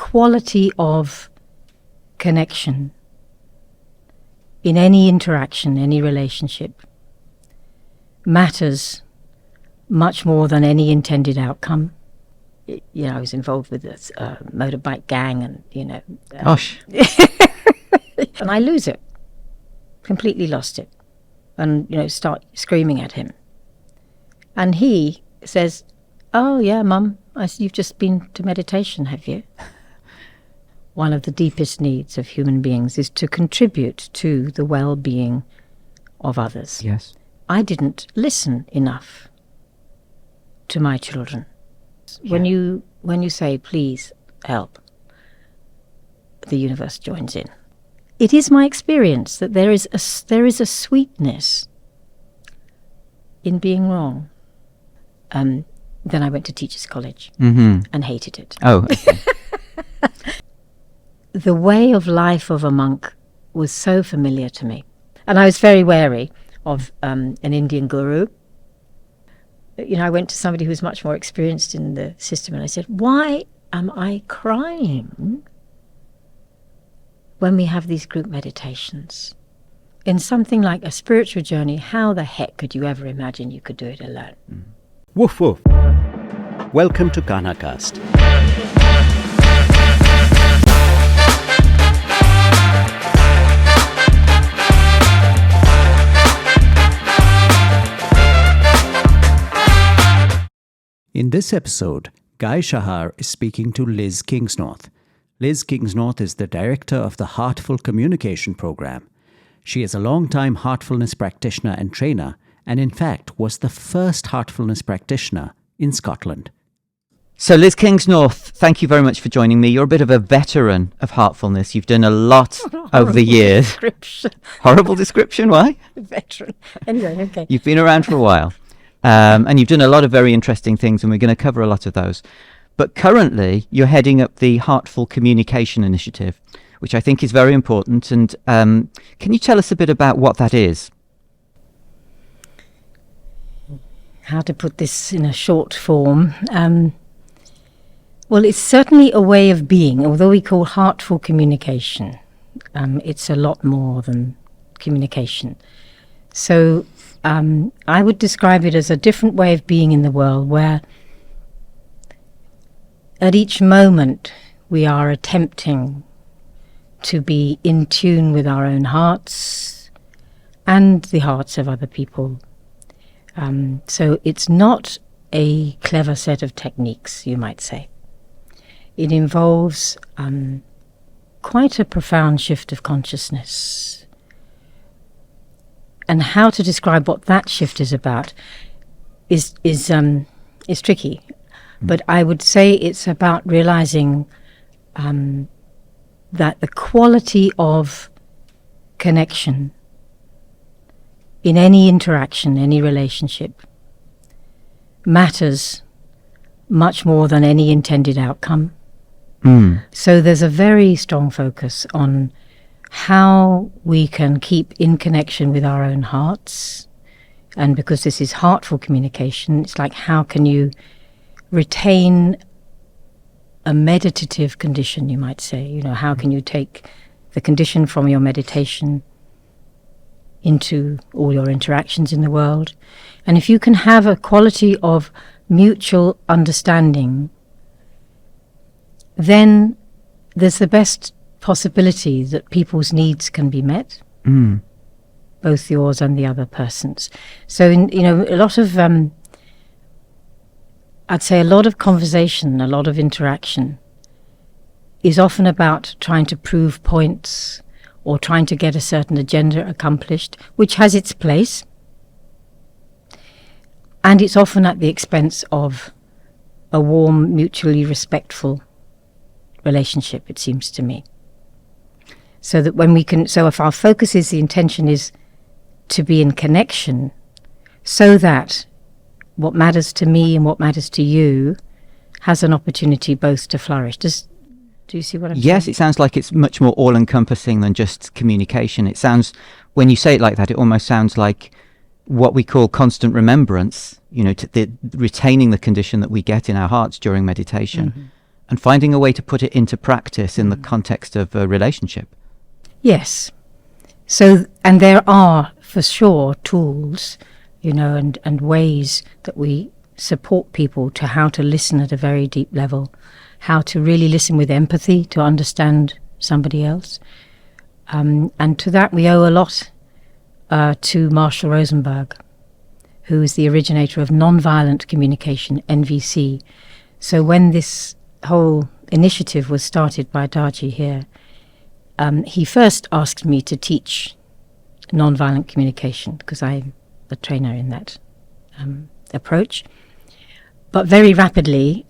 quality of connection in any interaction, any relationship, matters much more than any intended outcome. I was involved with this motorbike gang, and Gosh. and I lose it, completely lost it, and start screaming at him, and he says, "Oh yeah, Mum, you've just been to meditation, have you?" One of the deepest needs of human beings is to contribute to the well-being of others. Yes. I didn't listen enough to my children. Yeah. When you say, "Please help," the universe joins in. It is my experience that there is a sweetness in being wrong. Then I went to Teachers College and hated it. Oh, okay. The way of life of a monk was so familiar to me. And I was very wary of an Indian guru. I went to somebody who was much more experienced in the system, and I said, "Why am I crying when we have these group meditations? In something like a spiritual journey, how the heck could you ever imagine you could do it alone?" Woof woof. Welcome to KANHACAST. In this episode, Guy Shahar is speaking to Liz Kingsnorth. Liz Kingsnorth is the director of the Heartful Communication program. She is a long-time heartfulness practitioner and trainer, and in fact was the first heartfulness practitioner in Scotland. So Liz Kingsnorth, thank you very much for joining me. You're a bit of a veteran of heartfulness. You've done a lot over the years. Description. Horrible description, why? Veteran. Anyway, okay. You've been around for a while. And you've done a lot of very interesting things, and we're going to cover a lot of those. But currently, you're heading up the Heartful Communication initiative, which I think is very important. And can you tell us a bit about what that is? How to put this in a short form? Well, it's certainly a way of being. Although we call Heartful Communication, it's a lot more than communication. So I would describe it as a different way of being in the world, where at each moment we are attempting to be in tune with our own hearts and the hearts of other people. So it's not a clever set of techniques, you might say. It involves quite a profound shift of consciousness. And how to describe what that shift is about is tricky. But I would say it's about realizing that the quality of connection in any interaction, any relationship, matters much more than any intended outcome. So there's a very strong focus on how we can keep in connection with our own hearts. And because this is heartful communication, it's like, how can you retain a meditative condition, you might say? How can you take the condition from your meditation into all your interactions in the world? And if you can have a quality of mutual understanding, then there's the best possibility that people's needs can be met, both yours and the other person's. So, a lot of, I'd say a lot of conversation, a lot of interaction is often about trying to prove points or trying to get a certain agenda accomplished, which has its place. And it's often at the expense of a warm, mutually respectful relationship, it seems to me. So that so if our focus is, the intention is to be in connection, so that what matters to me and what matters to you has an opportunity both to flourish. Do you see what I'm saying? Yes, it sounds like it's much more all-encompassing than just communication. It sounds, when you say it like that, it almost sounds like what we call constant remembrance, retaining the condition that we get in our hearts during meditation. and finding a way to put it into practice in the context of a relationship. Yes. So, and there are for sure tools, and ways that we support people to how to listen at a very deep level, how to really listen with empathy to understand somebody else. And to that we owe a lot to Marshall Rosenberg, who is the originator of nonviolent communication, NVC. So when this whole initiative was started by Darji here, he first asked me to teach nonviolent communication because I'm a trainer in that approach. But very rapidly,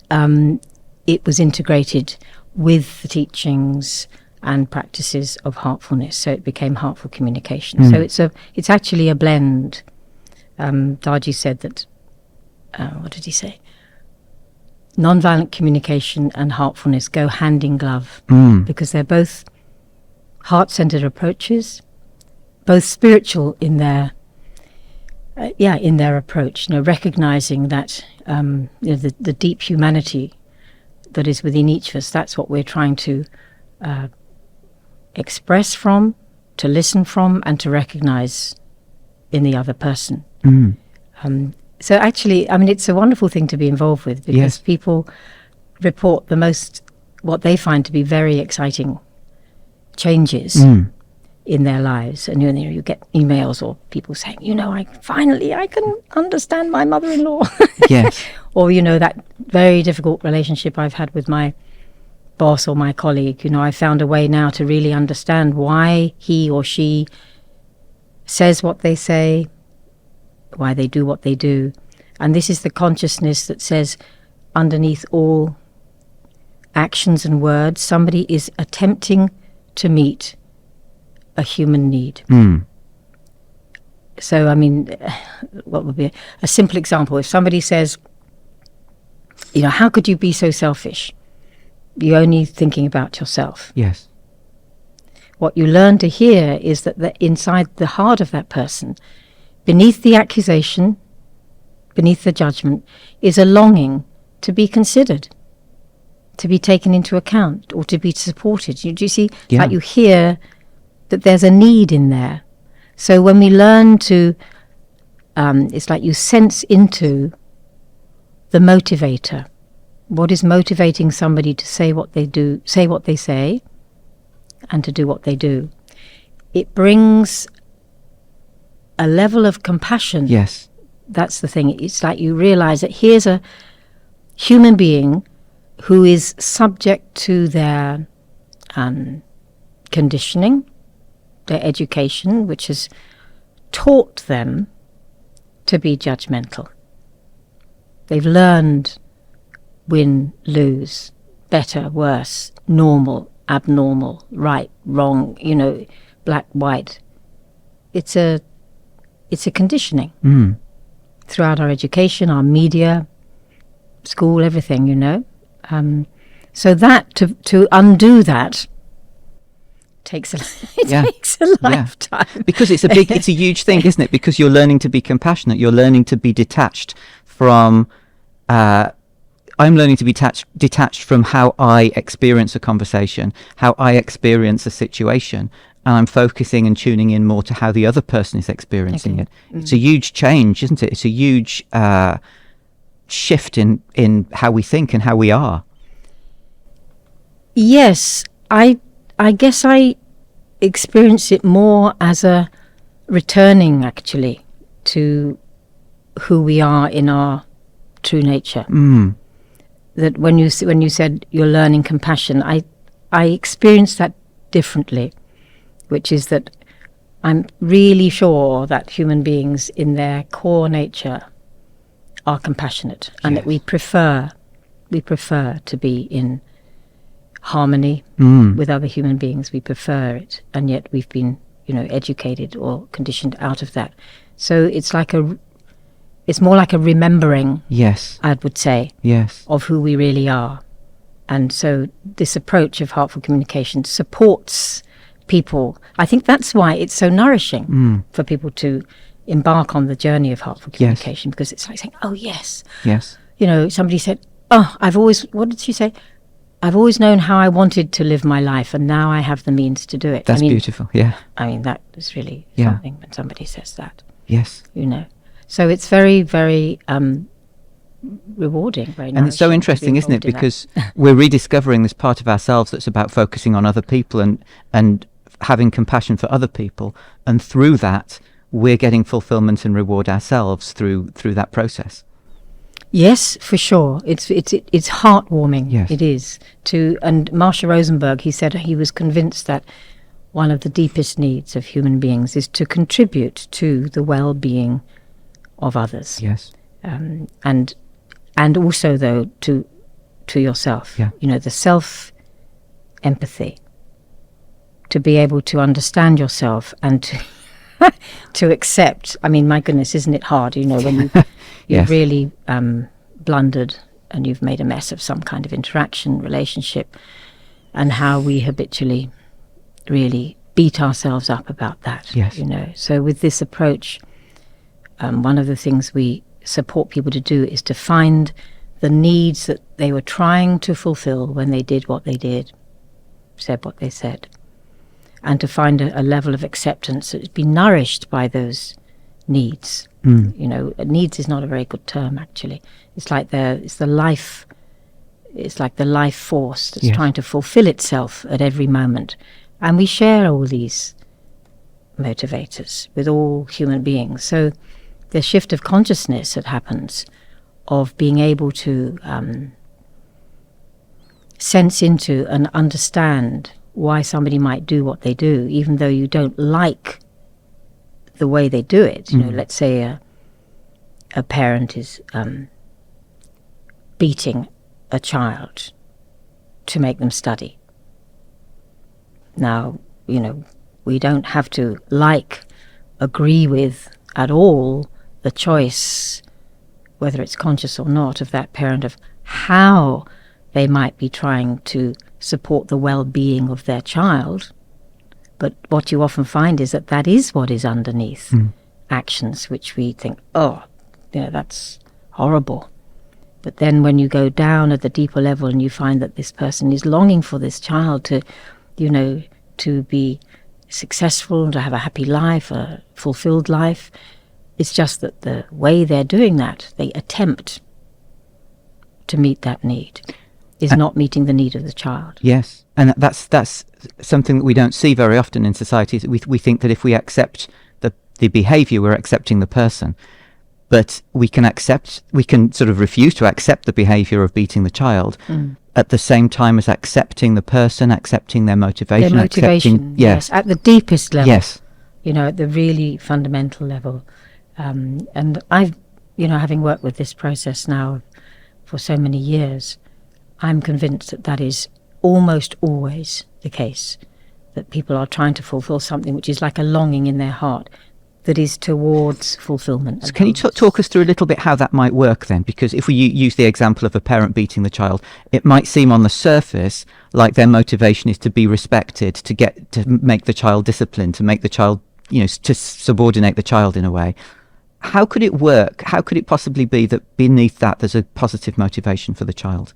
it was integrated with the teachings and practices of heartfulness, so it became Heartful Communication. So it's actually a blend. Darji said that, what did he say? Nonviolent communication and heartfulness go hand in glove because they're both heart-centered approaches, both spiritual in their approach. Recognizing that the deep humanity that is within each of us. That's what we're trying to express from, to listen from, and to recognize in the other person. So actually, it's a wonderful thing to be involved with because people report what they find to be very exciting changes in their lives. And you get emails or people saying, I can understand my mother-in-law. Yes. Or, that very difficult relationship I've had with my boss or my colleague. I found a way now to really understand why he or she says what they say, why they do what they do. And this is the consciousness that says underneath all actions and words, somebody is attempting to meet a human need. So, what would be a simple example? If somebody says, how could you be so selfish? You're only thinking about yourself. Yes. What you learn to hear is that inside the heart of that person, beneath the accusation, beneath the judgment, is a longing to be considered, to be taken into account, or to be supported. Do you see? Yeah. Like you hear that there's a need in there. So when we learn to, it's like you sense into the motivator. What is motivating somebody to say what they do, say what they say, and to do what they do? It brings a level of compassion. Yes. That's the thing. It's like you realize that here's a human being who is subject to their conditioning, their education, which has taught them to be judgmental. They've learned win, lose, better, worse, normal, abnormal, right, wrong, black, white. It's a conditioning throughout our education, our media, school, everything, So that to undo that takes a lifetime. Because it's a huge thing, isn't it? Because you're learning to be compassionate. You're learning to be detached from. I'm learning to be detached from how I experience a conversation, how I experience a situation, and I'm focusing and tuning in more to how the other person is experiencing it. It's a huge change, isn't it? It's a huge shift in how we think and how we are. Yes, I guess I experience it more as a returning, actually, to who we are in our true nature. That when you said you're learning compassion, I experienced that differently, which is that I'm really sure that human beings in their core nature are compassionate, and that we prefer to be in harmony with other human beings. We prefer it, and yet we've been, educated or conditioned out of that. So it's more like a remembering. Yes, I would say. Yes, of who we really are, and so this approach of heartful communication supports people. I think that's why it's so nourishing for people to embark on the journey of heartful communication, because it's like saying, "Oh yes, yes." Somebody said, "Oh, what did she say? I've always known how I wanted to live my life, and now I have the means to do it. That's beautiful. Yeah. I mean, that is really Yeah. something when somebody says that, Yes. you know. So it's very, very rewarding, very And it's so nourishing to be interesting, isn't it? involved in that. Because we're rediscovering this part of ourselves that's about focusing on other people and having compassion for other people. And through that, we're getting fulfillment and reward ourselves through that process. Yes, for sure. It's heartwarming. Yes. It is. And Marsha Rosenberg, he said he was convinced that one of the deepest needs of human beings is to contribute to the well-being of others. Yes. And also, though, to yourself. Yeah. You know, the self-empathy, to be able to understand yourself and to accept. I mean, my goodness, isn't it hard? You know, when you've Yes. really blundered and you've made a mess of some kind of interaction, relationship, and how we habitually really beat ourselves up about that. Yes. You know, so with this approach, one of the things we support people to do is to find the needs that they were trying to fulfill when they did what they did, said what they said, and to find a level of acceptance that has been nourished by those needs. You know, needs is not a very good term, actually. It's like the life force that's Yes. trying to fulfill itself at every moment. And we share all these motivators with all human beings. So the shift of consciousness that happens of being able to sense into and understand why somebody might do what they do, even though you don't like the way they do it. You know, let's say a parent is beating a child to make them study. Now, you know, we don't have to agree with at all the choice, whether it's conscious or not, of that parent, of how they might be trying to support the well-being of their child. But what you often find is that is what is underneath actions which we think, oh, yeah, that's horrible. But then when you go down at the deeper level and you find that this person is longing for this child to, you know, to be successful, to have a happy life, a fulfilled life, it's just that the way they're doing that, they attempt to meet that need, is not meeting the need of the child. Yes, and that's something that we don't see very often in society. Is we think that if we accept the behaviour, we're accepting the person, but we can sort of refuse to accept the behaviour of beating the child at the same time as accepting the person, accepting their motivation. Their motivation, yes, at the deepest level. Yes, you know, at the really fundamental level. And I've, you know, having worked with this process now for so many years, I'm convinced that is almost always the case, that people are trying to fulfill something which is like a longing in their heart that is towards fulfillment. So can you talk us through a little bit how that might work then? Because if we use the example of a parent beating the child, it might seem on the surface like their motivation is to be respected, to make the child disciplined, to make the child, you know, to subordinate the child in a way. How could it work? How could it possibly be that beneath that there's a positive motivation for the child?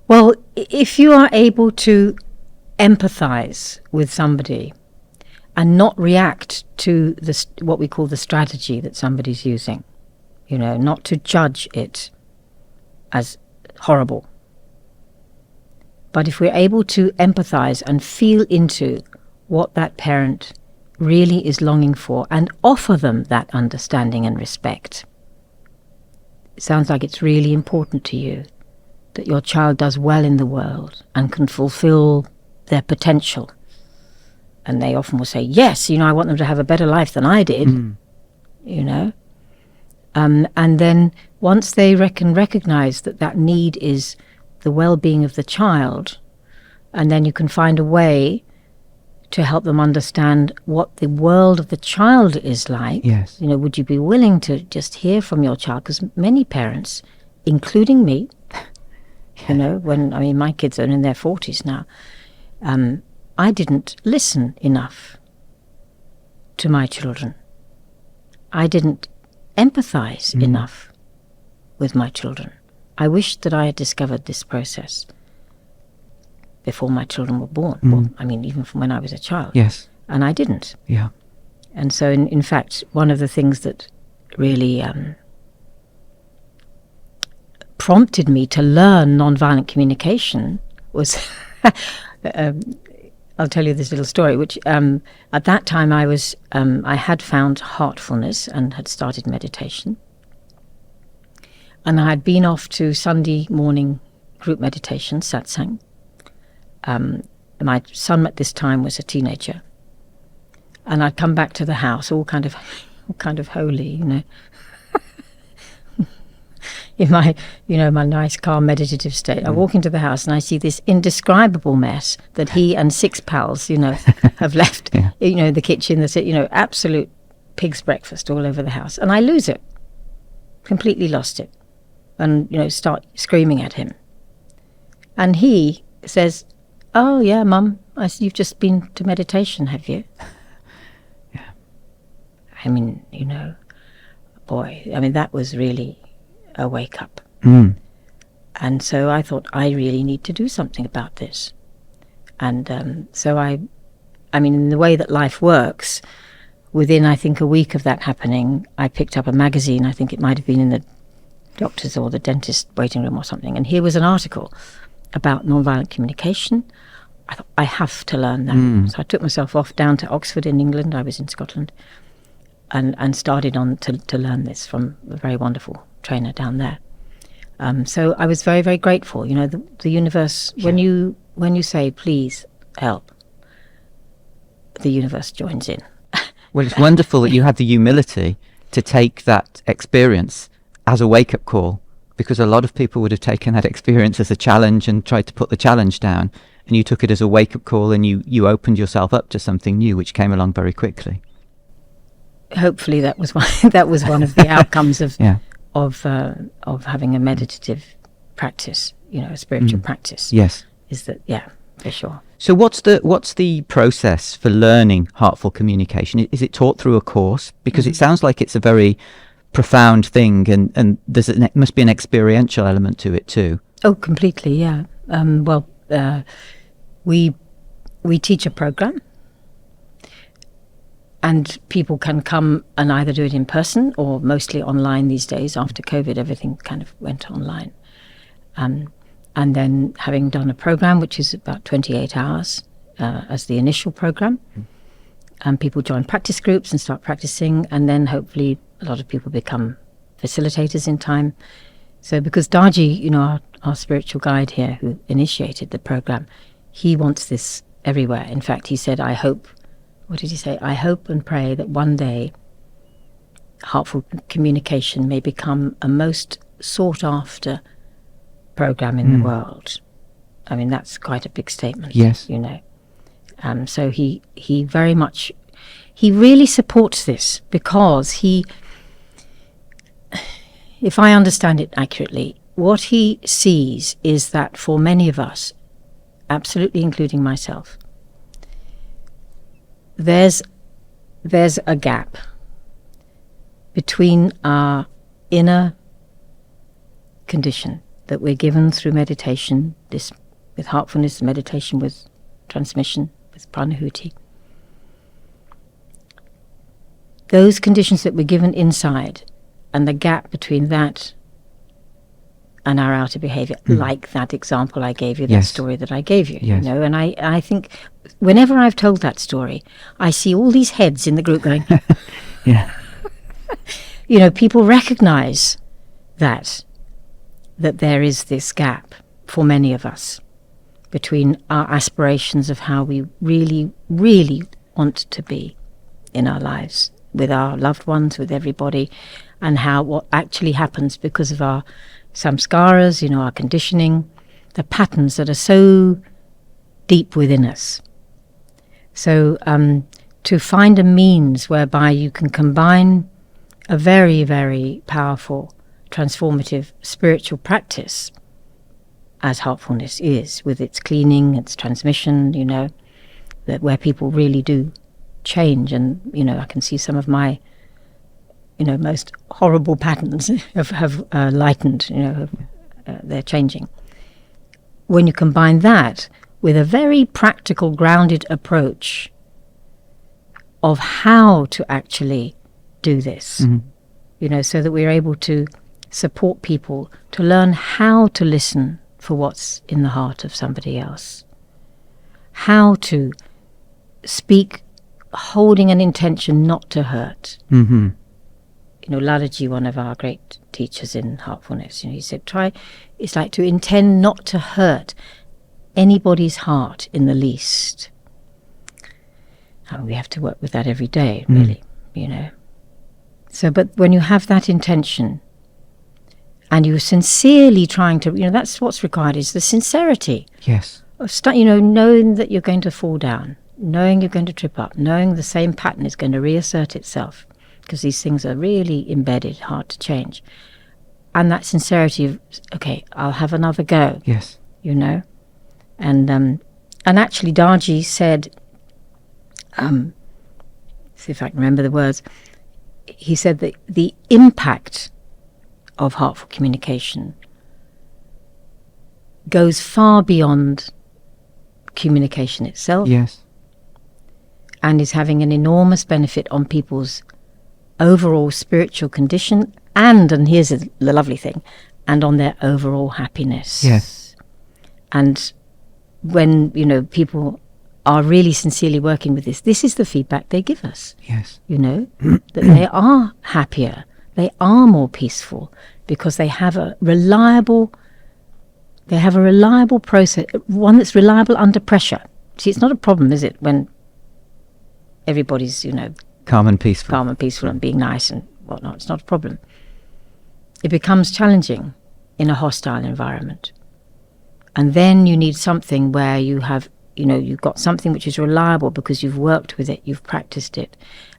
Well, if you are able to empathize with somebody and not react to what we call the strategy that somebody's using, you know, not to judge it as horrible. But if we're able to empathize and feel into what that parent really is longing for and offer them that understanding and respect, it sounds like it's really important to you that your child does well in the world and can fulfill their potential. And they often will say, yes, you know, I want them to have a better life than I did, you know. And then once they can recognize that need is the well-being of the child, and then you can find a way to help them understand what the world of the child is like. Yes. You know, would you be willing to just hear from your child? Because many parents, including me, you know, my kids are in their 40s now, I didn't listen enough to my children. I didn't empathize enough with my children. I wish that I had discovered this process. before my children were born. Well, I mean, even from when I was a child. Yes. And I didn't. Yeah. And so, in fact, one of the things that really prompted me to learn nonviolent communication was, I'll tell you this little story, which at that time I had found heartfulness and had started meditation. And I had been off to Sunday morning group meditation, satsang. My son at this time was a teenager. And I'd come back to the house all kind of holy, you know. In my, my nice, calm, meditative state. I walk into the house and I see this indescribable mess that he and 6 pals, have left, the kitchen, absolute pig's breakfast all over the house. And I lose it, completely lost it, and, start screaming at him. And he says, "Oh, yeah, Mum, you've just been to meditation, have you?" Yeah. I mean, boy, that was really a wake up. And so I thought, I really need to do something about this. And so I mean, in the way that life works, within, I think, a week of that happening, I picked up a magazine. I think it might have been in the doctor's or the dentist waiting room or something. And here was an article about nonviolent communication. I thought, I have to learn that. So I took myself off down to Oxford in England. I was in Scotland. And started on to learn this from a very wonderful trainer down there. So I was very, very grateful. The universe, when you say, please help, the universe joins in. Well, it's wonderful that you had the humility to take that experience as a wake-up call, because a lot of people would have taken that experience as a challenge and tried to put the challenge down, and you took it as a wake-up call, and you opened yourself up to something new, which came along very quickly. Hopefully that was one of the outcomes of having a meditative practice, a spiritual practice. Yes. Is that, yeah, for sure. So what's the process for learning heartful communication? Is it taught through a course? Because it sounds like it's a very profound thing, and must be an experiential element to it too. Oh, completely, yeah. We teach a program. And people can come and either do it in person or mostly online these days. After COVID, everything kind of went online. And then having done a program, which is about 28 hours as the initial program, and people join practice groups and start practicing, and then hopefully a lot of people become facilitators in time. So because Daji, our spiritual guide here who initiated the program, he wants this everywhere. In fact, he said, what did he say? I hope and pray that one day Heartful Communication may become a most sought after program in the world. I mean, that's quite a big statement. Yes. So he very much, he really supports this because if I understand it accurately, what he sees is that for many of us, absolutely including myself, there's a gap between our inner condition that we're given through meditation, this with heartfulness, meditation with transmission, with pranahuti. Those conditions that we're given inside, and the gap between that and our outer behavior, like that example I gave you, that story that I gave you, and I think whenever I've told that story, I see all these heads in the group going, yeah. People recognize that there is this gap for many of us between our aspirations of how we really, really want to be in our lives, with our loved ones, with everybody, and what actually happens because of our samskaras, our conditioning, the patterns that are so deep within us. So to find a means whereby you can combine a very, very powerful, transformative spiritual practice, as heartfulness is, with its cleaning, its transmission, that where people really do change. And, I can see some of my most horrible patterns have lightened, they're changing. When you combine that with a very practical, grounded approach of how to actually do this, so that we're able to support people to learn how to listen for what's in the heart of somebody else, how to speak holding an intention not to hurt. Lalaji, one of our great teachers in Heartfulness, he said, it's like to intend not to hurt anybody's heart in the least. And we have to work with that every day, really, So, but when you have that intention and you're sincerely trying to, that's what's required, is the sincerity. Yes. Of knowing that you're going to fall down, knowing you're going to trip up, knowing the same pattern is going to reassert itself, because these things are really embedded, hard to change. And that sincerity of, okay, I'll have another go. Yes. And actually Darji said, see if I can remember the words, he said that the impact of heartful communication goes far beyond communication itself. Yes. And is having an enormous benefit on people's overall spiritual condition and here's the lovely thing, and on their overall happiness. Yes. And when, people are really sincerely working with this is the feedback they give us. Yes. That they are happier, they are more peaceful, because they have a reliable process, one that's reliable under pressure. See, it's not a problem, is it, when everybody's, calm and peaceful and being nice and whatnot. It's not a problem. It becomes challenging in a hostile environment. And then you need something where you have, you've got something which is reliable because you've worked with it, you've practiced it,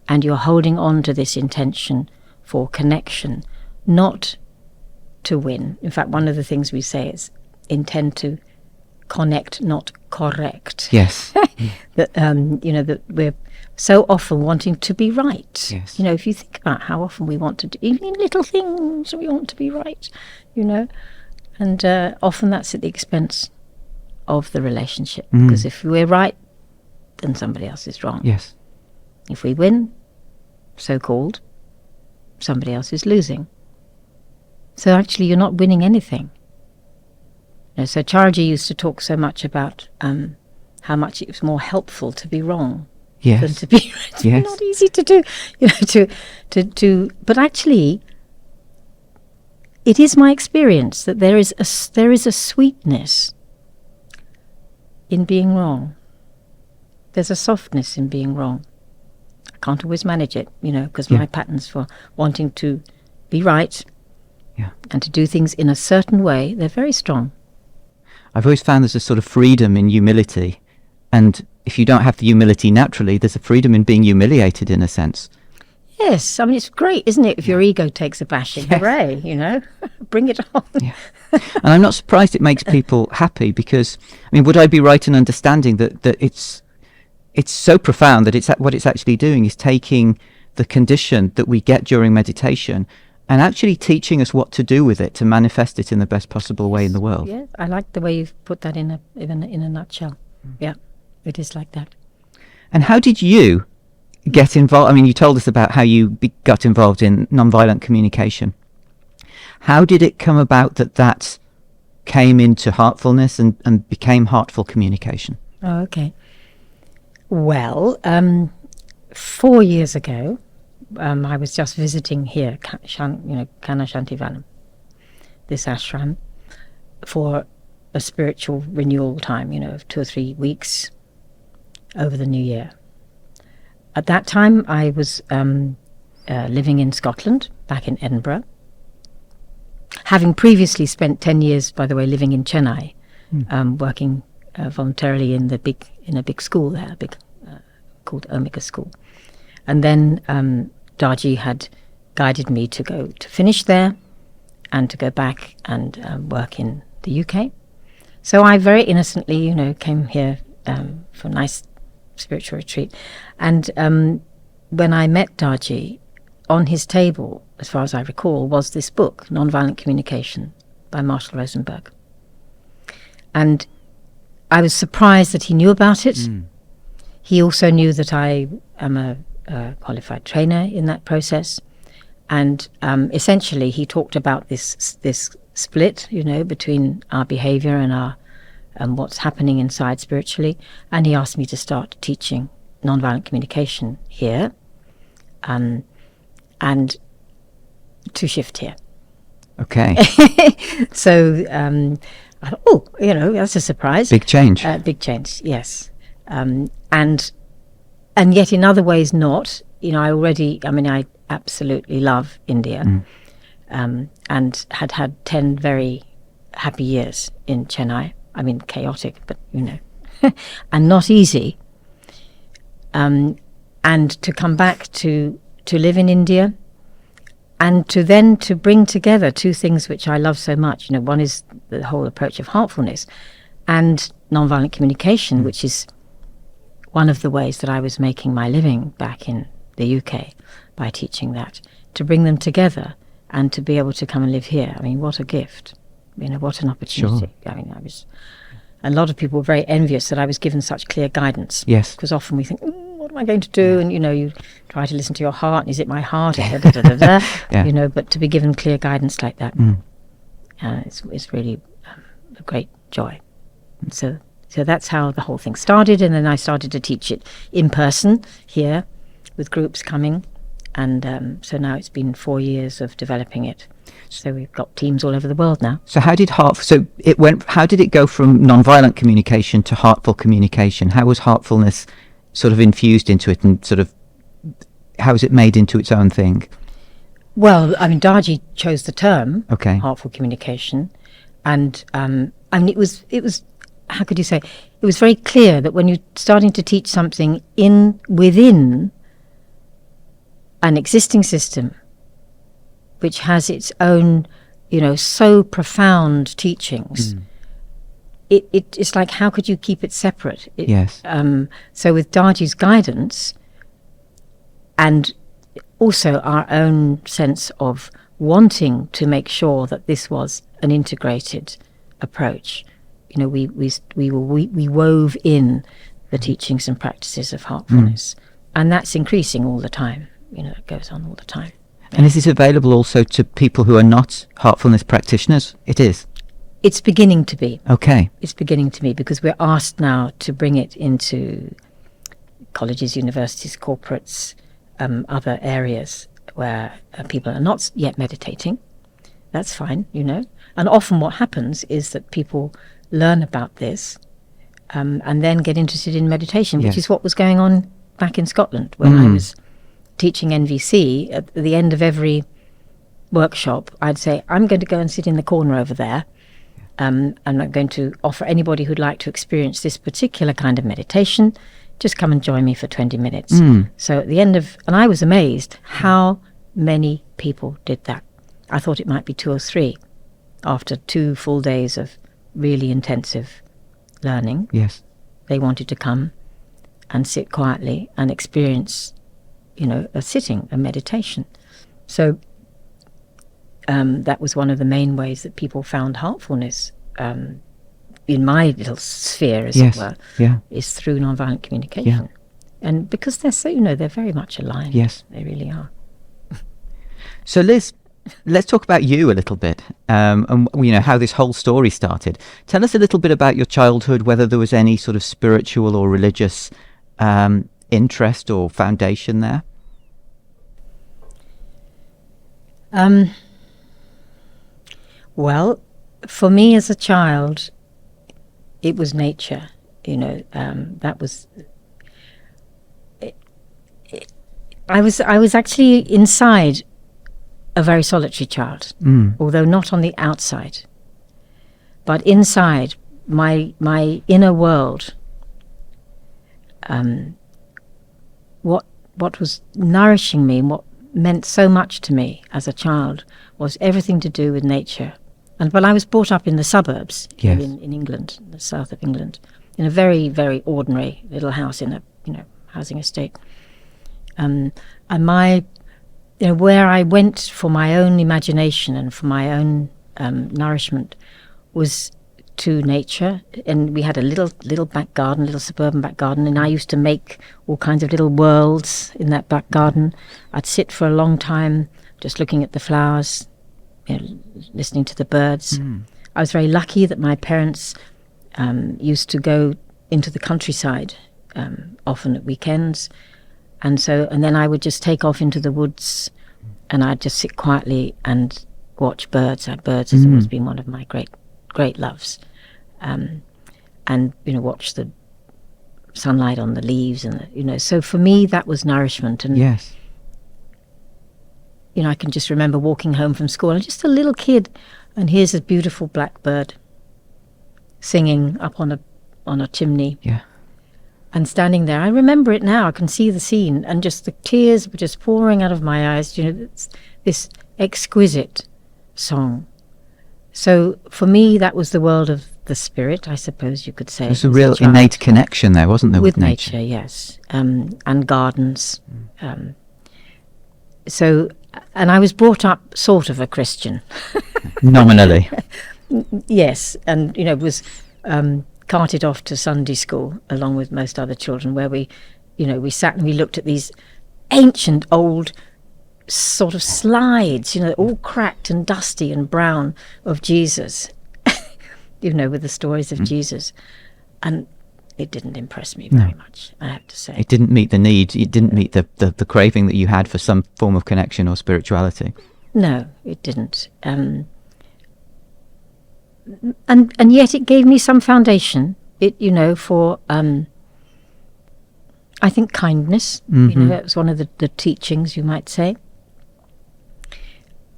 and you're holding on to this intention for connection, not to win. In fact, one of the things we say is intend to connect, not correct. Yes. That that we're so often wanting to be right. Yes. If you think about how often we want to do, even in little things, we want to be right. And often that's at the expense of the relationship. Because if we're right, then somebody else is wrong. Yes. If we win, so-called, somebody else is losing. So actually, you're not winning anything. So Charji used to talk so much about how much it was more helpful to be wrong than to be right. Yes. Not easy to do. But actually, it is my experience that there is a sweetness in being wrong. There's a softness in being wrong. I can't always manage it, because my patterns for wanting to be right and to do things in a certain way, they're very strong. I've always found there's a sort of freedom in humility, and if you don't have the humility naturally, there's a freedom in being humiliated in a sense. Yes, I mean, it's great, isn't it, if your ego takes a bashing? Yes. Hooray, bring it on. Yeah. And I'm not surprised it makes people happy, because, would I be right in understanding that it's so profound that what it's actually doing is taking the condition that we get during meditation and actually teaching us what to do with it to manifest it in the best possible way in the world. Yeah, I like the way you've put that in a nutshell. Yeah, it is like that. And how did you get involved? You told us about how you got involved in nonviolent communication. How did it come about that came into heartfulness and became heartful communication? Oh, okay. Well, 4 years ago, I was just visiting here, KANHACAST, this ashram, for a spiritual renewal time, of 2 or 3 weeks over the new year. At that time, I was living in Scotland, back in Edinburgh, having previously spent 10 years, by the way, living in Chennai, working voluntarily in a big school there, called Omega School. And then Darji had guided me to finish there and to go back and work in the UK. So I very innocently, came here for a nice spiritual retreat. And when I met Darji, on his table, as far as I recall, was this book, Nonviolent Communication, by Marshall Rosenberg. And I was surprised that he knew about it. He also knew that I am a qualified trainer in that process. And essentially, he talked about this split, between our behavior and what's happening inside spiritually. And he asked me to start teaching nonviolent communication here, and to shift here. Okay. So I thought, that's a surprise. Big change. Big change, yes. And yet in other ways not. I absolutely love India, and had 10 very happy years in Chennai. I mean, chaotic, but and not easy. And to come back to live in India, and to bring together two things which I love so much. One is the whole approach of heartfulness, and nonviolent communication, which is one of the ways that I was making my living back in the UK, by teaching that. To bring them together and to be able to come and live here. I mean, what a gift. What an opportunity. Sure. I mean, a lot of people were very envious that I was given such clear guidance. Yes. Because often we think, what am I going to do? And, you try to listen to your heart. And is it my heart? Yeah. But to be given clear guidance like that, it's really a great joy. So that's how the whole thing started. And then I started to teach it in person here with groups coming. And so now it's been 4 years of developing it. So we've got teams all over the world now. So how did it go from nonviolent communication to heartful communication? How was heartfulness sort of infused into it, and sort of how is it made into its own thing? Well, I mean, Darji chose the term, okay, heartful communication, and it was how could you say? It was very clear that when you're starting to teach something within an existing system, which has its own, so profound teachings, it's like, how could you keep it separate? Yes. So with Darji's guidance, and also our own sense of wanting to make sure that this was an integrated approach, we wove in the teachings and practices of heartfulness, and that's increasing all the time. It goes on all the time. And is this available also to people who are not heartfulness practitioners? It is. It's beginning to be. Okay. It's beginning to be, because we're asked now to bring it into colleges, universities, corporates, other areas where people are not yet meditating. That's fine, And often what happens is that people learn about this and then get interested in meditation, which is what was going on back in Scotland when I was teaching NVC. At the end of every workshop, I'd say, I'm going to go and sit in the corner over there. I'm not going to offer anybody who'd like to experience this particular kind of meditation, just come and join me for 20 minutes. So at the end and I was amazed how many people did that. I thought it might be 2 or 3 after 2 full days of really intensive learning. Yes. They wanted to come and sit quietly and experience a meditation. So that was one of the main ways that people found heartfulness in my little sphere, as it were, is through nonviolent communication. And because they're so, they're very much aligned. Yes. They really are. So Liz, let's talk about you a little bit, and how this whole story started. Tell us a little bit about your childhood, whether there was any sort of spiritual or religious interest or foundation there. Well, for me as a child, it was nature. That was. I was actually inside a very solitary child, although not on the outside, but inside my inner world. What was nourishing me and what meant so much to me as a child was everything to do with nature. But I was brought up in the suburbs in England, the south of England, in a very, very ordinary little house in a housing estate. And my, where I went for my own imagination and for my own nourishment was to nature, and we had a little back garden, little suburban back garden, and I used to make all kinds of little worlds in that back garden. I'd sit for a long time just looking at the flowers, listening to the birds. I was very lucky that my parents used to go into the countryside often at weekends, and then I would just take off into the woods, and I'd just sit quietly and watch birds. Birds has always been one of my great loves, and watch the sunlight on the leaves, and so for me that was nourishment. And Yes. I can just remember walking home from school and just a little kid, and here's a beautiful blackbird singing up on a chimney. Yeah. And standing there, I remember it now. I can see the scene, and just the tears were just pouring out of my eyes. This exquisite song. So for me, that was the world of the spirit, I suppose you could say. There's a real innate connection there, wasn't there, with nature? Yes, and gardens. And I was brought up sort of a Christian. Nominally. Yes, and was carted off to Sunday school along with most other children, where we sat and we looked at these ancient old sort of slides, all cracked and dusty and brown, of Jesus, with the stories of Jesus, and it didn't impress me very much, I have to say. It didn't meet the need. It didn't meet the craving that you had for some form of connection or spirituality. No, it didn't. And yet it gave me some foundation. For I think kindness. It was one of the teachings, you might say.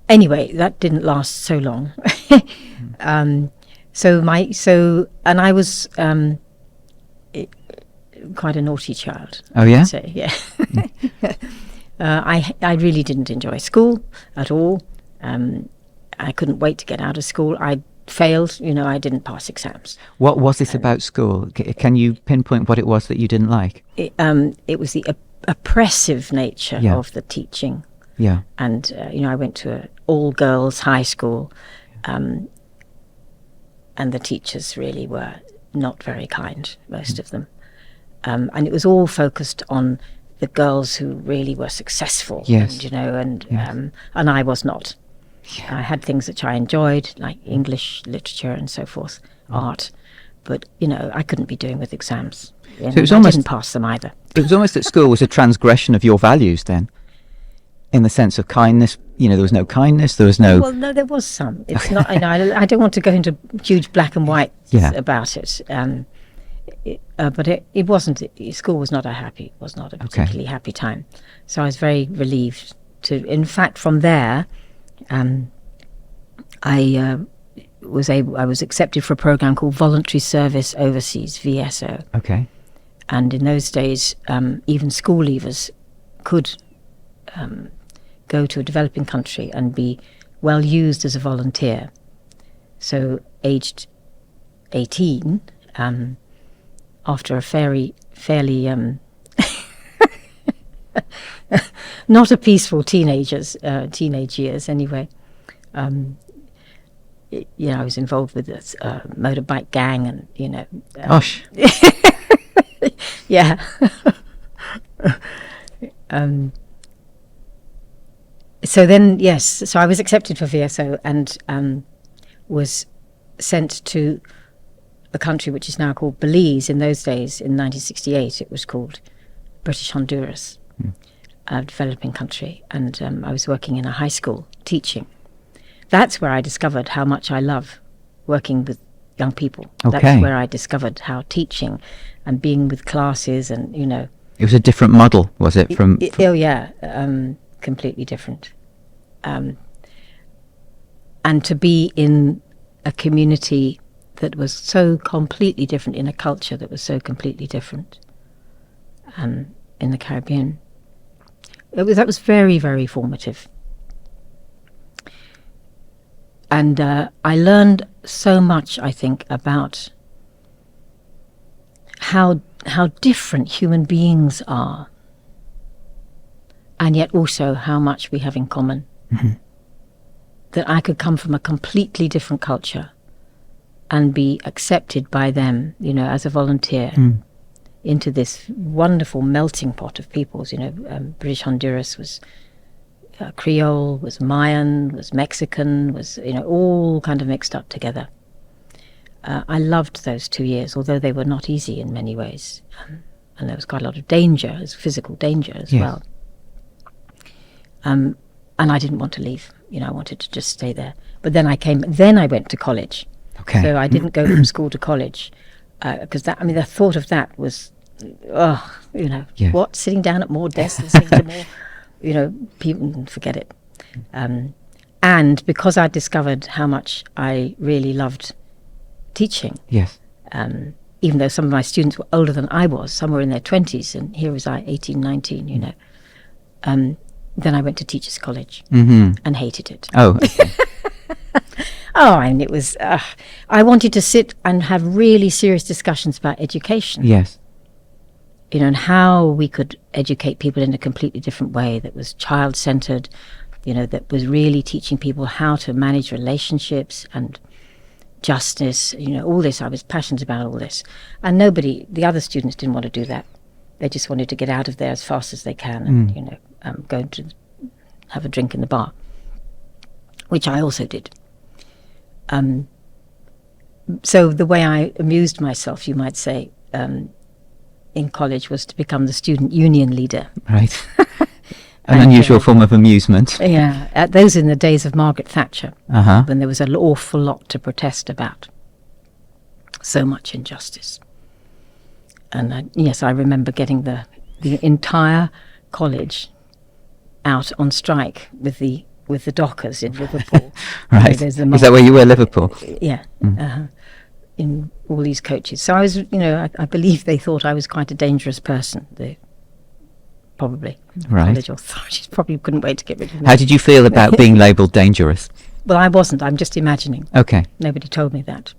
Anyway, that didn't last so long. And I was quite a naughty child. Oh yeah? I'd say, yeah. I really didn't enjoy school at all. I couldn't wait to get out of school. I failed. I didn't pass exams. What was this about school? Can you pinpoint what it was that you didn't like? It was the oppressive nature Yeah. of the teaching. Yeah. And I went to an all-girls high school, and the teachers really were not very kind, most of them. And it was all focused on the girls who really were successful. Yes. And Yes. and I was not. Yeah. I had things which I enjoyed, like English, literature, and so forth, art. But I couldn't be doing with exams. So it was I almost- didn't pass them either. It was almost that school was a transgression of your values then, in the sense of kindness. There was no kindness. There was no. Well, no, there was some. It's not. I don't want to go into huge black and white Yeah. about it. But it wasn't. School was not a particularly happy time. So I was very relieved to. In fact, from there, I was accepted for a program called Voluntary Service Overseas, VSO. Okay. And in those days, even school leavers could go to a developing country and be well used as a volunteer. So aged 18, after a fairly not a peaceful teenage years anyway. I was involved with this motorbike gang, and Gosh. yeah. So then, yes, so I was accepted for VSO and was sent to a country which is now called Belize. In those days, in 1968, it was called British Honduras, a developing country. And I was working in a high school teaching. That's where I discovered how much I love working with young people. Okay. That's where I discovered how teaching and being with classes and, It was a different model, was it? From oh yeah, completely different. And to be in a community that was so completely different, in a culture that was so completely different, in the Caribbean, that was very, very formative. And I learned so much, I think, about how different human beings are, and yet also how much we have in common. Mm-hmm. That I could come from a completely different culture and be accepted by them, you know, as a volunteer into this wonderful melting pot of peoples. You know, British Honduras was Creole, was Mayan, was Mexican, was, you know, all kind of mixed up together. I loved those 2 years, although they were not easy in many ways. And there was quite a lot of danger, physical danger as well. And I didn't want to leave. You know, I wanted to just stay there. But then I went to college. Okay. So I didn't go from school to college, because the thought of that was, you know, what, sitting down at more desks and listening to more, you know, people, forget it. And because I discovered how much I really loved teaching. Yes. Even though some of my students were older than I was, some were in their 20s, and here was I, 18, 19, you know. Then I went to teachers' college and hated it. Oh, okay. And it was, I wanted to sit and have really serious discussions about education. Yes. You know, and how we could educate people in a completely different way that was child-centered, you know, that was really teaching people how to manage relationships and justice, you know, all this. I was passionate about all this. And the other students didn't want to do that. They just wanted to get out of there as fast as they can and, you know, go to have a drink in the bar, which I also did. So the way I amused myself, you might say, in college was to become the student union leader. Right. An unusual form of amusement. Yeah, those in the days of Margaret Thatcher, when there was an awful lot to protest about. So much injustice. And yes, I remember getting the entire college out on strike with the dockers in Liverpool. Right. So Is that where you were, Liverpool? Yeah. In all these coaches. So I was, you know, I believe they thought I was quite a dangerous person. Probably. Right. College authorities probably couldn't wait to get rid of me. How did you feel about being labelled dangerous? Well, I wasn't. I'm just imagining. Okay. Nobody told me that.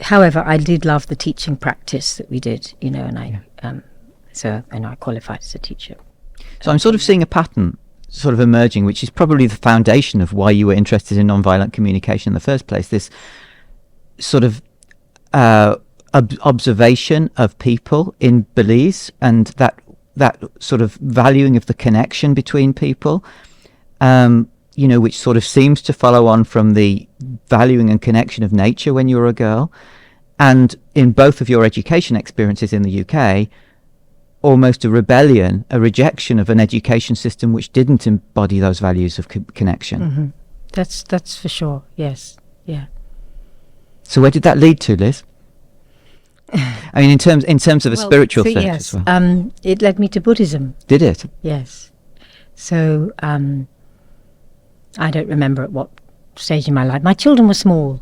However, I did love the teaching practice that we did, you know, and so I know I qualified as a teacher. So I'm sort of seeing a pattern sort of emerging, which is probably the foundation of why you were interested in nonviolent communication in the first place. This sort of observation of people in Belize, and that sort of valuing of the connection between people, you know, which sort of seems to follow on from the valuing and connection of nature when you were a girl. And in both of your education experiences in the UK, almost a rebellion, a rejection of an education system which didn't embody those values of connection. That's for sure. Yes. Yeah. So where did that lead to, Liz? I mean, in terms of a spiritual sense yes. as well. It led me to Buddhism. Did it? Yes. So I don't remember at what stage in my life. My children were small,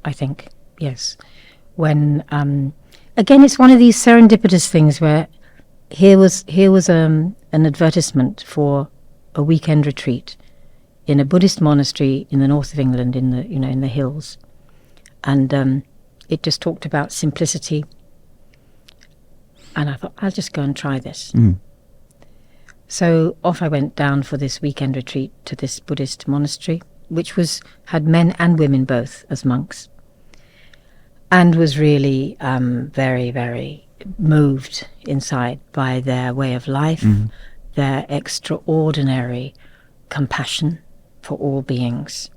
I think. Yes. When again, it's one of these serendipitous things where here was an advertisement for a weekend retreat in a Buddhist monastery in the north of England, in the hills, and it just talked about simplicity. And I thought, I'll just go and try this. So off I went down for this weekend retreat to this Buddhist monastery, which had men and women both as monks, and was really very, very moved inside by their way of life, their extraordinary compassion for all beings.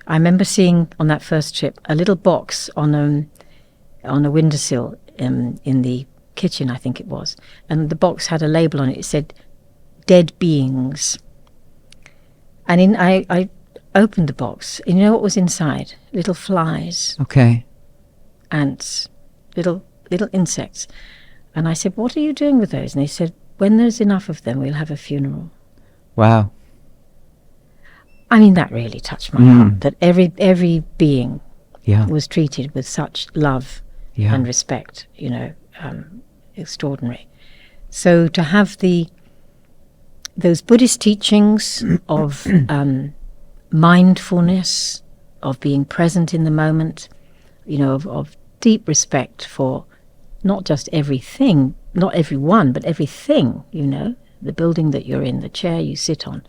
I remember seeing on that first trip a little box on a windowsill in the kitchen, I think it was, and the box had a label on it. It said "Dead Beings," and I opened the box, and you know what was inside? Little flies, Okay. ants, little insects. And I said, "What are you doing with those?" And they said, "When there's enough of them, we'll have a funeral." Wow. I mean, that really touched my heart, that every being was treated with such love and respect, you know, extraordinary. So to have those Buddhist teachings of mindfulness, of being present in the moment, you know, of deep respect for not just everything, not everyone, but everything, you know, the building that you're in, the chair you sit on,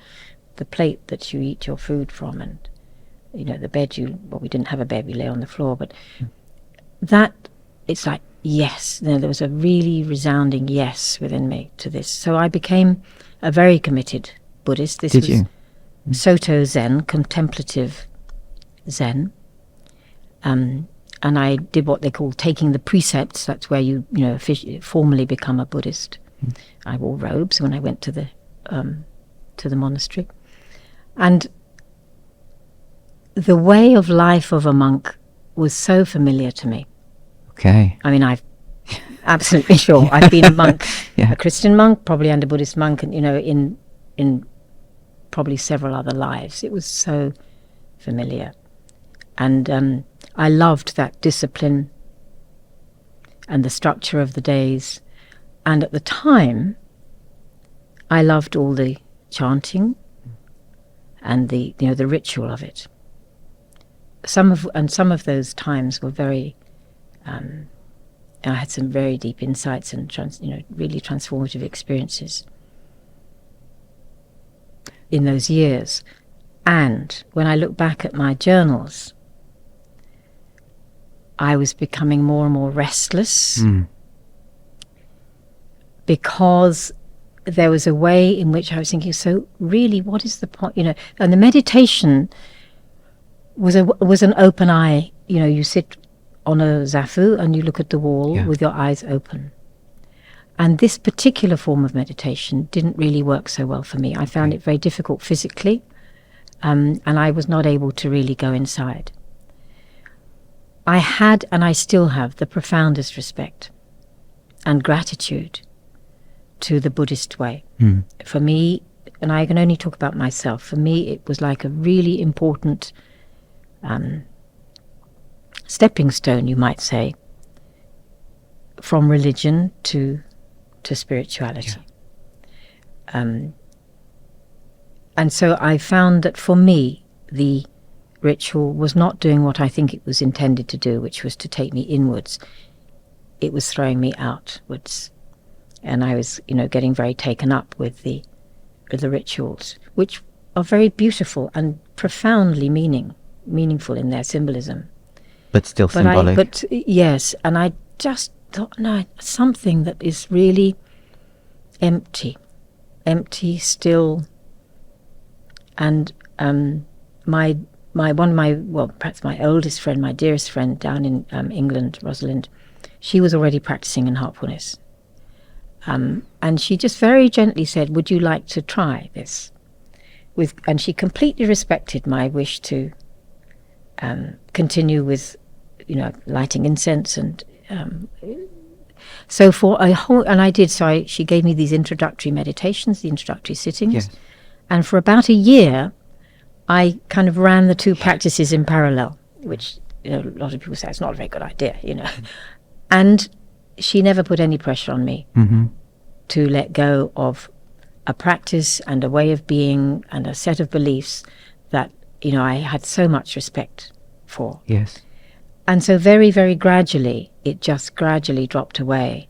the plate that you eat your food from, and the bed, we didn't have a bed, we lay on the floor, but that, it's like, yes, there was a really resounding yes within me to this. So I became a very committed Buddhist. This was Soto Zen, contemplative Zen. And I did what they call taking the precepts. That's where you formally become a Buddhist. I wore robes when I went to the monastery. And the way of life of a monk was so familiar to me. Okay. I mean, I'm absolutely sure. I've been a monk, Yeah. a Christian monk, probably and a Buddhist monk, and in probably several other lives. It was so familiar, and I loved that discipline and the structure of the days. And at the time, I loved all the chanting and the ritual of it. Some of those times were very. I had some very deep insights and really transformative experiences in those years. And when I look back at my journals, I was becoming more and more restless because there was a way in which I was thinking, so really, what is the point? And the meditation was an open eye. You sit on a zafu and you look at the wall with your eyes open. And this particular form of meditation didn't really work so well for me. I found it very difficult physically, and I was not able to really go inside. I had, and I still have, the profoundest respect and gratitude to the Buddhist way. For me, and I can only talk about myself, for me it was like a really important stepping stone, you might say, from religion to spirituality. And so I found that for me, the ritual was not doing what I think it was intended to do, which was to take me inwards. It was throwing me outwards. And I was, getting very taken up with the rituals, which are very beautiful and profoundly meaningful in their symbolism. But still symbolic. Yes, and I just thought, no, something that is really empty, still. And perhaps my oldest friend, my dearest friend down in England, Rosalind, she was already practicing in Heartfulness. And she just very gently said, would you like to try this? And she completely respected my wish to continue with, lighting incense and so for a whole, and I did. So she gave me these introductory meditations, the introductory sittings, and for about a year, I kind of ran the two practices in parallel, which a lot of people say it's not a very good idea, And she never put any pressure on me to let go of a practice and a way of being and a set of beliefs that I had so much respect for. Yes. And so very, very gradually, it just gradually dropped away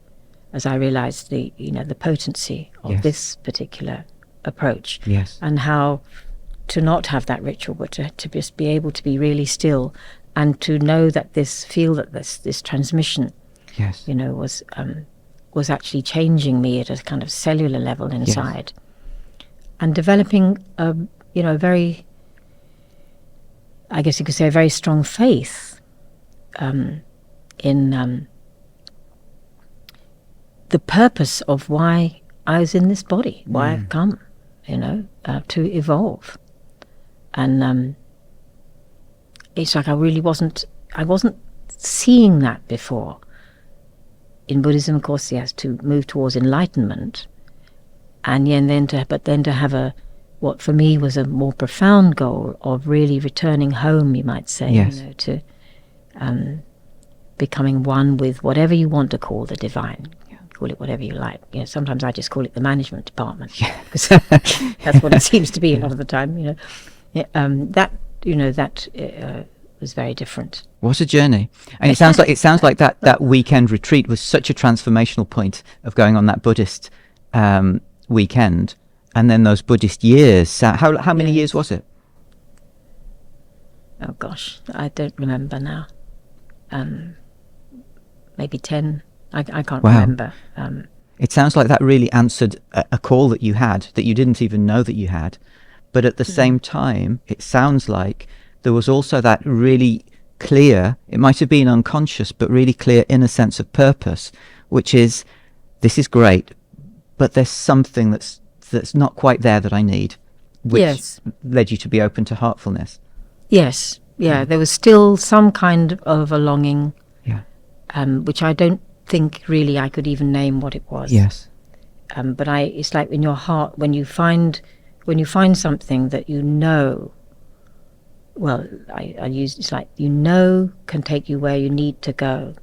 as I realized the potency of this particular approach. Yes. And how to not have that ritual, but to just be able to be really still and to know that this transmission, was actually changing me at a kind of cellular level inside, and developing a very, I guess you could say, a very strong faith in the purpose of why I was in this body, why I've come, to evolve. And it's like I wasn't seeing that before. In Buddhism, of course, he has to move towards enlightenment, and then to have what for me was a more profound goal of really returning home, you might say, to becoming one with whatever you want to call the divine. Call it whatever you like. Sometimes I just call it the management department, because that's what it seems to be a lot of the time. That was very different. What a journey! And it sounds like that weekend retreat was such a transformational point of going on that Buddhist weekend, and then those Buddhist years. How many years was it? oh gosh, I don't remember now. Maybe 10. I can't Wow. remember. It sounds like that really answered a call that you had that you didn't even know that you had. But at the same time, it sounds like there was also that really clear, it might have been unconscious, but really clear inner sense of purpose, which is, this is great, but there's something that's not quite there that I need, which Yes. led you to be open to heartfulness. Yes, yeah, there was still some kind of a longing, Yeah. which I don't think really I could even name what it was. Yes. But it's like in your heart, when you find something that you know, well, I use, it's like, you know, can take you where you need to go,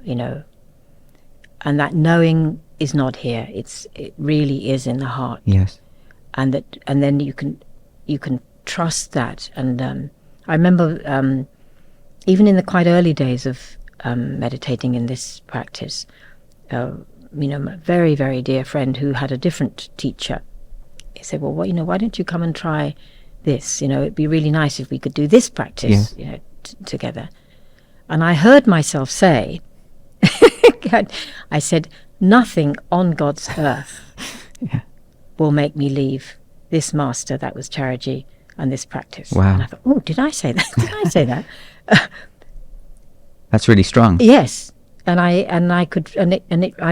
you know, and that knowing is not here. It really is in the heart. Yes. And then you can trust that. And I remember even in the quite early days of meditating in this practice, my very, very dear friend who had a different teacher, he said, well, why don't you come and try this? It'd be really nice if we could do this practice, together. And I heard myself say, I said, nothing on God's earth will make me leave this master, that was Chariji, and this practice. Wow. And I thought, oh, did I say that? Did I say that? That's really strong. Yes. And I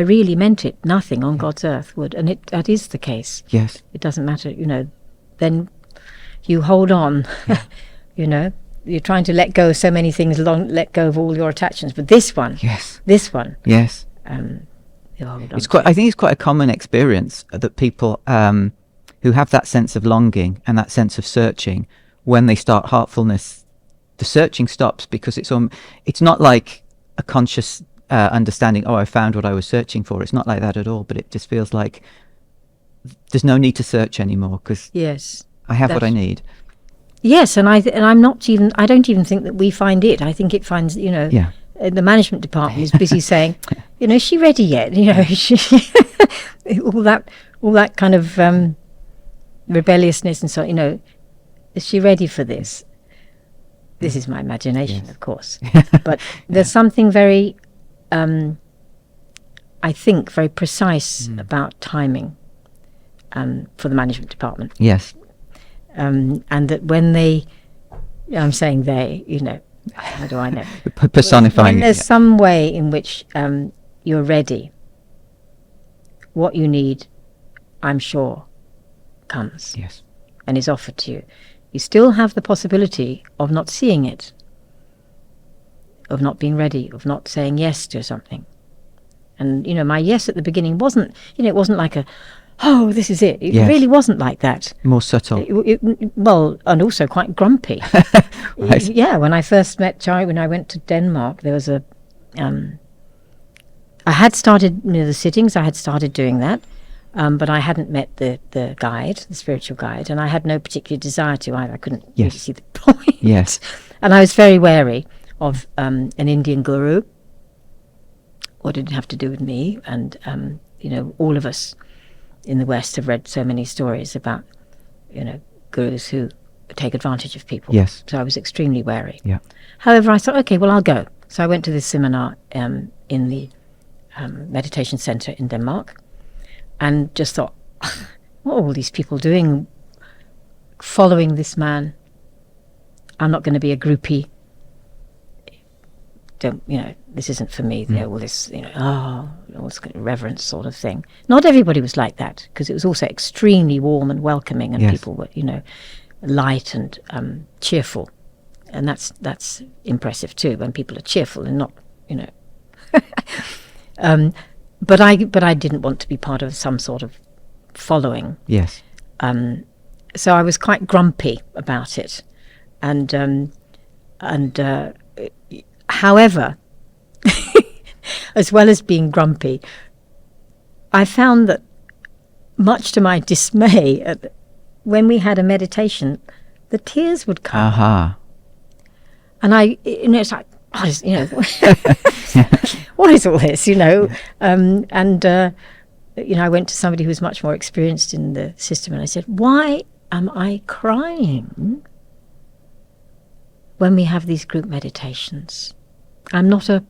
really meant it. Nothing on God's earth would, and that is the case. Yes. It doesn't matter, then you hold on, you're trying to let go of so many things, let go of all your attachments, but this one, Yes. you hold on. I think it's quite a common experience that people who have that sense of longing and that sense of searching, when they start heartfulness, the searching stops, because it's not like a conscious understanding, I found what I was searching for. It's not like that at all, but it just feels like there's no need to search anymore, because Yes. I have what I need. Yes, and I don't even think that we find it. I think it finds, the management department is busy saying, is she ready yet? Is she all that kind of rebelliousness and so, is she ready for this? This is my imagination, of course. But there's something very, I think, very precise about timing for the management department. Yes. And that when I'm saying they, how do I know? Personifying When there's some way in which you're ready, what you need, I'm sure, comes. Yes. And is offered to you. You still have the possibility of not seeing it, of not being ready, of not saying yes to something. And, my yes at the beginning wasn't, it wasn't like this is it. It really wasn't like that. More subtle. And also quite grumpy. Right. Yeah, when I first met Chai, when I went to Denmark, there was I had started, the sittings, I had started doing that. But I hadn't met the guide, the spiritual guide, and I had no particular desire to either. I couldn't really see the point. Yes. And I was very wary of an Indian guru. What did it have to do with me? And, all of us in the West have read so many stories about, gurus who take advantage of people. Yes. So I was extremely wary. Yeah. However, I thought, okay, well, I'll go. So I went to this seminar in the meditation center in Denmark. And just thought, what are all these people doing, following this man? I'm not going to be a groupie. This isn't for me. All this, all this kind of reverence sort of thing. Not everybody was like that, because it was also extremely warm and welcoming, and people were, light and cheerful, and that's impressive too, when people are cheerful and not, But I didn't want to be part of some sort of following. Yes. So I was quite grumpy about it, and however, as well as being grumpy, I found that, much to my dismay, when we had a meditation, the tears would come. Aha. And it's like, what is all this, I went to somebody who was much more experienced in the system, and I said, why am I crying when we have these group meditations, I'm not a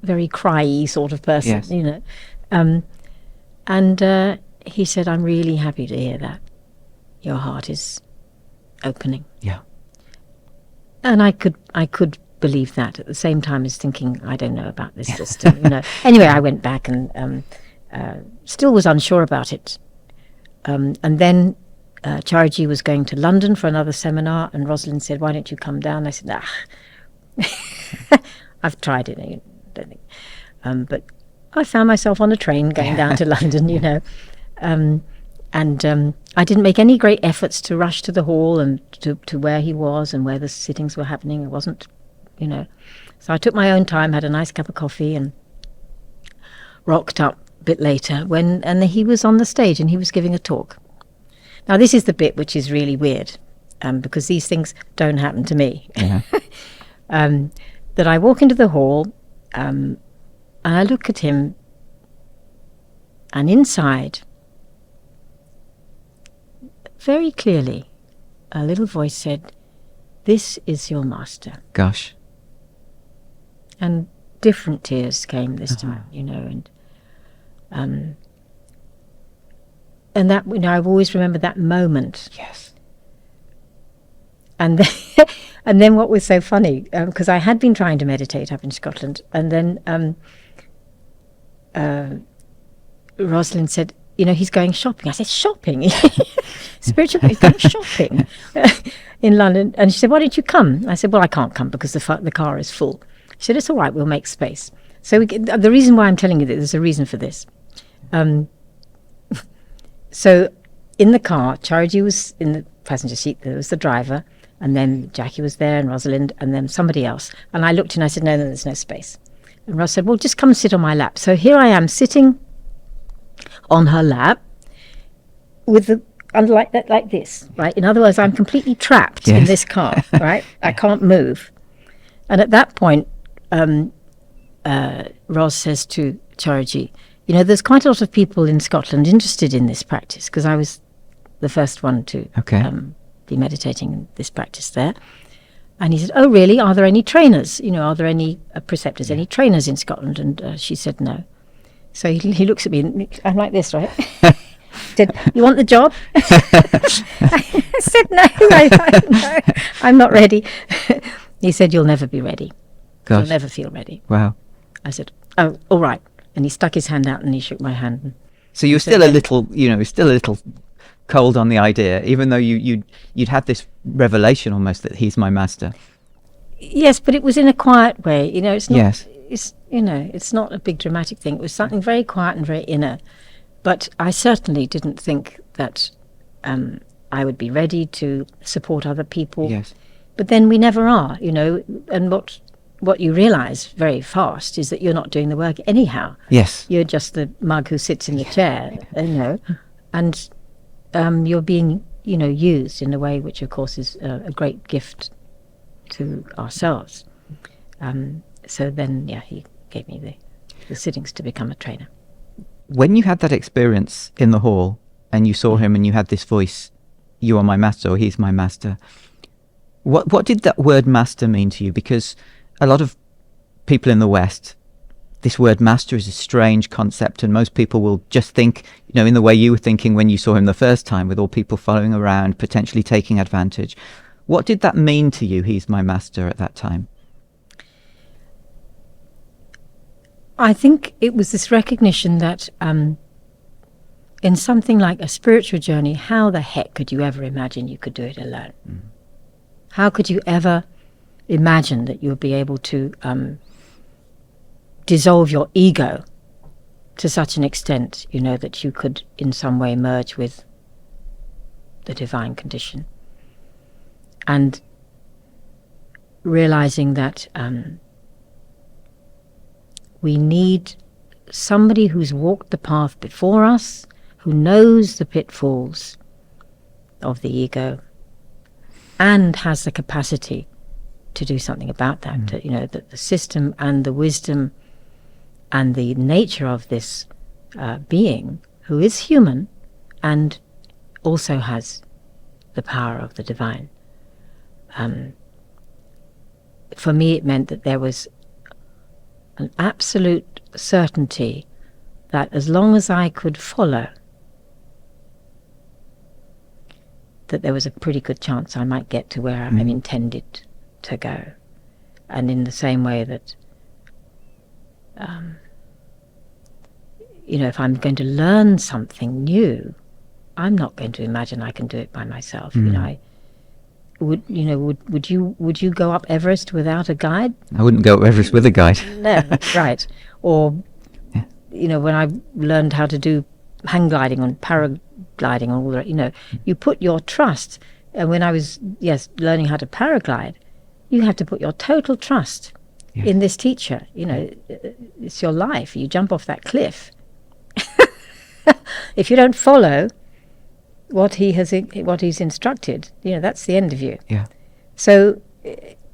very cryy sort of person, Yes. you know. And he said, I'm really happy to hear that. Your heart is opening. Yeah. And I could believe that at the same time as thinking, I don't know about this system, you know. Anyway, I went back and still was unsure about it. And then Charji was going to London for another seminar, and Rosalind said, why don't you come down? I said, I've tried it. I don't think. But I found myself on a train going down to London, you know. And I didn't make any great efforts to rush to the hall and to where he was and where the sittings were happening. I wasn't, you know. So I took my own time, had a nice cup of coffee, and rocked up a bit later and he was on the stage and he was giving a talk. Now, this is the bit which is really weird, because these things don't happen to me. Yeah. That I walk into the hall, and I look at him, and inside, very clearly, a little voice said, "This is your master." Gosh. And different tears came this time, you know, and that, you know, I've always remembered that moment. Yes. And then, and then what was so funny, because I had been trying to meditate up in Scotland, and then Rosalind said, you know, he's going shopping. I said, shopping? Spiritual, he's going shopping in London. And she said, why don't you come? I said, well, I can't come because the car is full. She said, it's all right, we'll make space. So the reason why I'm telling you that, there's a reason for this. So in the car, Charity was in the passenger seat, there was the driver, and then Jackie was there, and Rosalind, and then somebody else. And I looked and I said, no, there's no space. And Ros said, well, just come and sit on my lap. So here I am sitting on her lap with the, like this, right? In other words, I'm completely trapped in this car, right? I can't move. And at that point, Ros says to Charity, you know, there's quite a lot of people in Scotland interested in this practice, because I was the first one to be meditating in this practice there. And he said, oh, really? Are there any trainers? You know, are there any preceptors, any trainers in Scotland? And she said no. So he looks at me, and I'm like this, right? He said, you want the job? I said, no, I'm not ready. He said, you'll never be ready. Gosh. You'll never feel ready. Wow. I said, oh, all right. And he stuck his hand out and he shook my hand. So you're still a little, you know, still a little cold on the idea, even though you'd had this revelation almost that he's my master. Yes, but it was in a quiet way. You know, it's not. Yes. It's, you know, it's not a big dramatic thing. It was something very quiet and very inner. But I certainly didn't think that I would be ready to support other people. Yes. But then we never are, you know. And what you realise very fast is that you're not doing the work anyhow. Yes. You're just the mug who sits in the chair, you know, and you're being, you know, used in a way which, of course, is a great gift to ourselves. So then, he gave me the sittings to become a trainer. When you had that experience in the hall and you saw him and you had this voice, you are my master, or he's my master, what did that word master mean to you? Because a lot of people in the West, this word master is a strange concept, and most people will just think, you know, in the way you were thinking when you saw him the first time, with all people following around, potentially taking advantage. What did that mean to you, he's my master, at that time? I think it was this recognition that in something like a spiritual journey, how the heck could you ever imagine you could do it alone? Mm. How could you ever imagine that you would be able to dissolve your ego to such an extent, you know, that you could in some way merge with the divine condition? And realizing that we need somebody who's walked the path before us, who knows the pitfalls of the ego and has the capacity to do something about that. Mm. You know, that the system and the wisdom and the nature of this being, who is human and also has the power of the divine, for me, it meant that there was an absolute certainty that as long as I could follow, that there was a pretty good chance I might get to where I'm intended to go. And in the same way that, if I'm going to learn something new, I'm not going to imagine I can do it by myself. Would you go up Everest without a guide? I wouldn't go up Everest with a guide. No, right. Or, when I learned how to do hang gliding and paragliding and all that, you put your trust. And when I was, learning how to paraglide, you had to put your total trust in this teacher. It's your life. You jump off that cliff. If you don't follow what he's instructed, that's the end of you. Yeah. So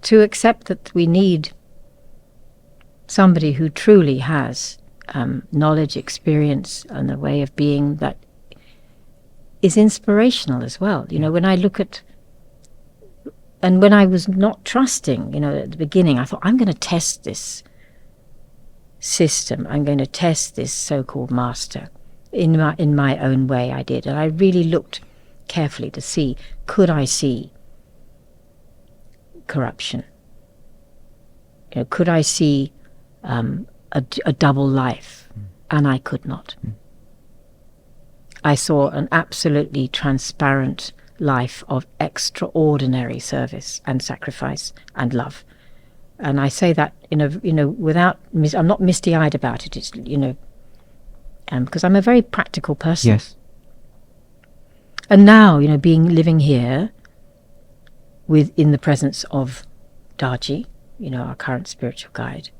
to accept that we need somebody who truly has knowledge, experience, and a way of being that is inspirational as well. When I look at, and when I was not trusting, at the beginning, I thought, I'm going to test this system. I'm going to test this so-called master. In my own way, I did. And I really looked carefully to see, could I see corruption? Could I see a double life? And I could not. I saw an absolutely transparent life of extraordinary service and sacrifice and love. And I say that without, I'm not misty-eyed about it. It's, because I'm a very practical person. Yes. And now, living here in the presence of Darji, our current spiritual guide,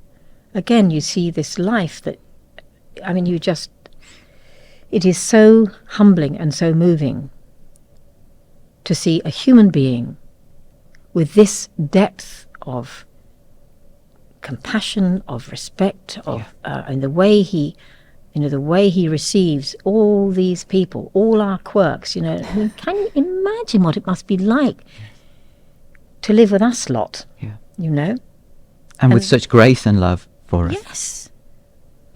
again, you see this life that, it is so humbling and so moving to see a human being with this depth of compassion, of respect, and the way he receives all these people, all our quirks, can you imagine what it must be like to live with us lot, And with such grace and love for us. Yes,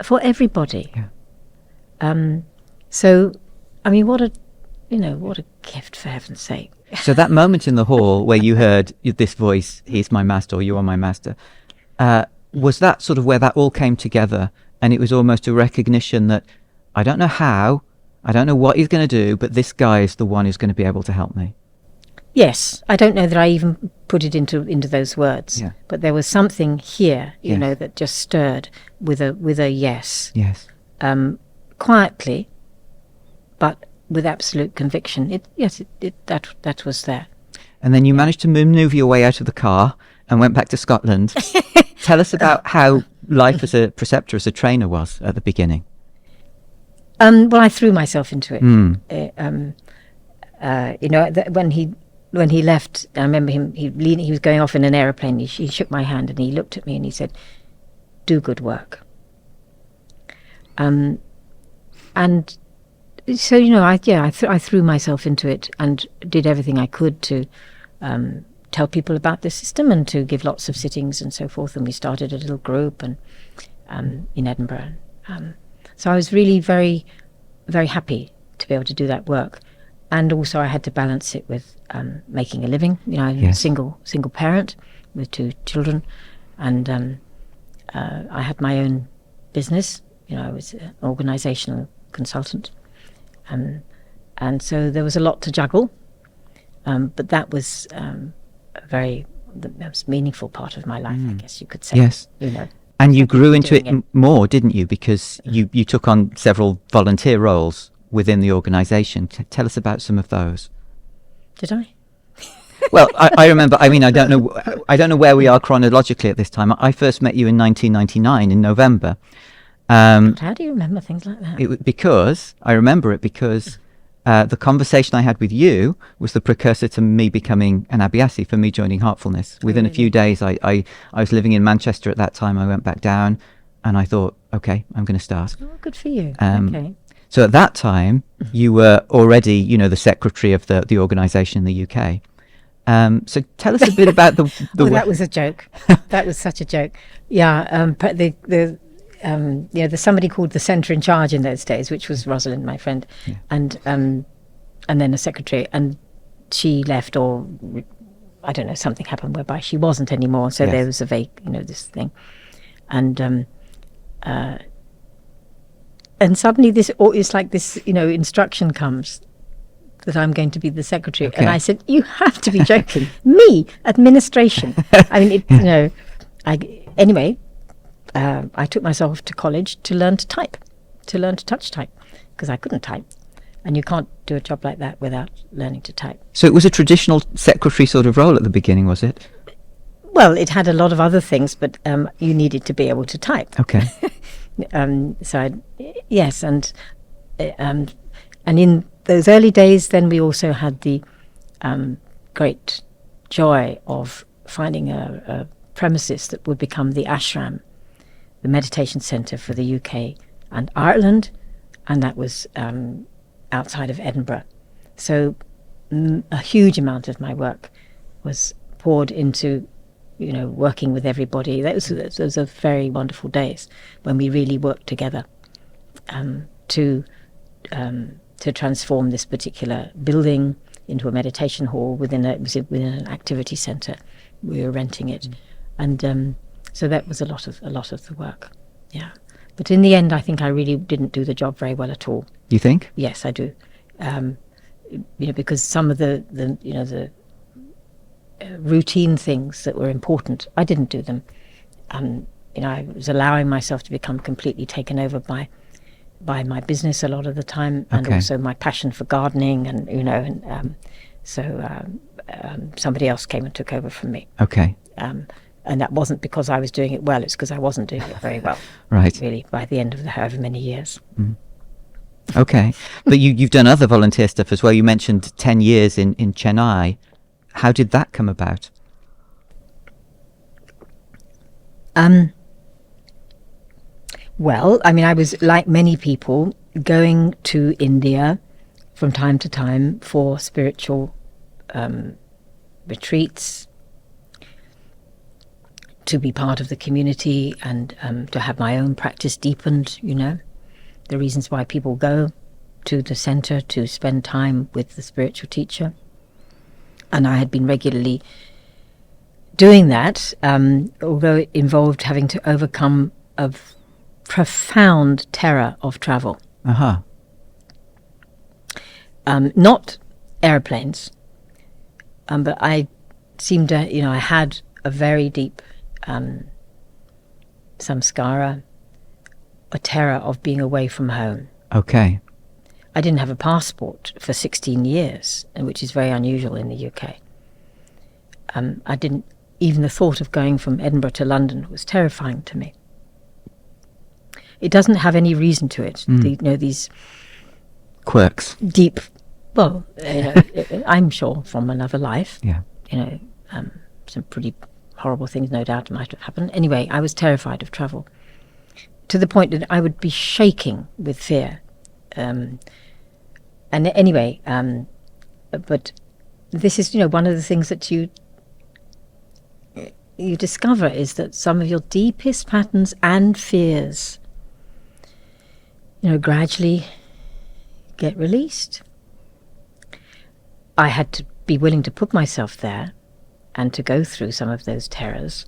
for everybody. Yeah. So, what a gift, for heaven's sake. So that moment in the hall where you heard this voice, he's my master, or you are my master, was that sort of where that all came together? And it was almost a recognition that I don't know how, I don't know what he's going to do, but this guy is the one who's going to be able to help me. Yes, I don't know that I even put it into those words. Yeah. But there was something here, that just stirred with a yes. Yes. Quietly, but with absolute conviction. That was there. And then you managed to maneuver your way out of the car and went back to Scotland. Tell us about how life as a preceptor, as a trainer was at the beginning. Well, I threw myself into it. When he left, I remember him. He was going off in an aeroplane. He shook my hand and he looked at me and he said, "Do good work." And so I threw myself into it and did everything I could to tell people about the system and to give lots of sittings and so forth. And we started a little group and in Edinburgh. So I was really very, very happy to be able to do that work. And also I had to balance it with making a living. I'm a single parent with 2 children. And I had my own business. I was an organisational consultant. And so there was a lot to juggle. But that was the most meaningful part of my life, I guess you could say. Yes. And you grew into it more, didn't you? Because you took on several volunteer roles within the organisation. Tell us about some of those. Did I? Well, I remember. I don't know where we are chronologically at this time. I first met you in 1999 in November. How do you remember things like that? I remember it because the conversation I had with you was the precursor to me becoming an Abhyasi, for me joining Heartfulness. Within a few days, I was living in Manchester at that time. I went back down and I thought, okay, I'm going to start. Oh, good for you. Okay. So at that time, you were already, the secretary of the organisation in the UK. So tell us a bit about the that was a joke. That was such a joke. Yeah, but there's somebody called the centre in charge in those days, which was Rosalind, my friend, and then a secretary, and she left, or I don't know, something happened whereby she wasn't anymore. So there was a this thing, and suddenly it's like this, instruction comes that I'm going to be the secretary. Okay. And I said, you have to be joking. Me, administration. I mean, anyway, I took myself to college to learn to type, to learn to touch type, because I couldn't type. And you can't do a job like that without learning to type. So it was a traditional secretary sort of role at the beginning, was it? Well, it had a lot of other things, but you needed to be able to type. Okay. Yes, and in those early days, then we also had the great joy of finding a premises that would become the ashram, the meditation centre for the UK and Ireland, and that was outside of Edinburgh. So a huge amount of my work was poured into working with everybody. Those are very wonderful days when we really worked together to transform this particular building into a meditation hall within an activity centre. We were renting it, and so that was a lot of the work. Yeah, but in the end, I think I really didn't do the job very well at all. You think? Yes, I do. Because some of the routine things that were important, I didn't do them. I was allowing myself to become completely taken over by my business a lot of the time, and also my passion for gardening, and somebody else came and took over from me. Okay. And that wasn't because I was doing it well; it's because I wasn't doing it very well. Right. Really, by the end of however many years. Mm. Okay, but you've done other volunteer stuff as well. You mentioned 10 years in Chennai. How did that come about? Well, I mean, I was, like many people, going to India from time to time for spiritual retreats, to be part of the community, and to have my own practice deepened, the reasons why people go to the centre to spend time with the spiritual teacher. And I had been regularly doing that, although it involved having to overcome a profound terror of travel. Uh-huh. Not airplanes, but I seemed to, I had a very deep samskara, a terror of being away from home. Okay. I didn't have a passport for 16 years, which is very unusual in the UK. I didn't, even the thought of going from Edinburgh to London was terrifying to me. It doesn't have any reason to it. These quirks. Deep, well, I'm sure from another life. Yeah. Some pretty horrible things, no doubt, might have happened. Anyway, I was terrified of travel, to the point that I would be shaking with fear. And anyway, but this is, one of the things that you discover is that some of your deepest patterns and fears, gradually get released. I had to be willing to put myself there and to go through some of those terrors.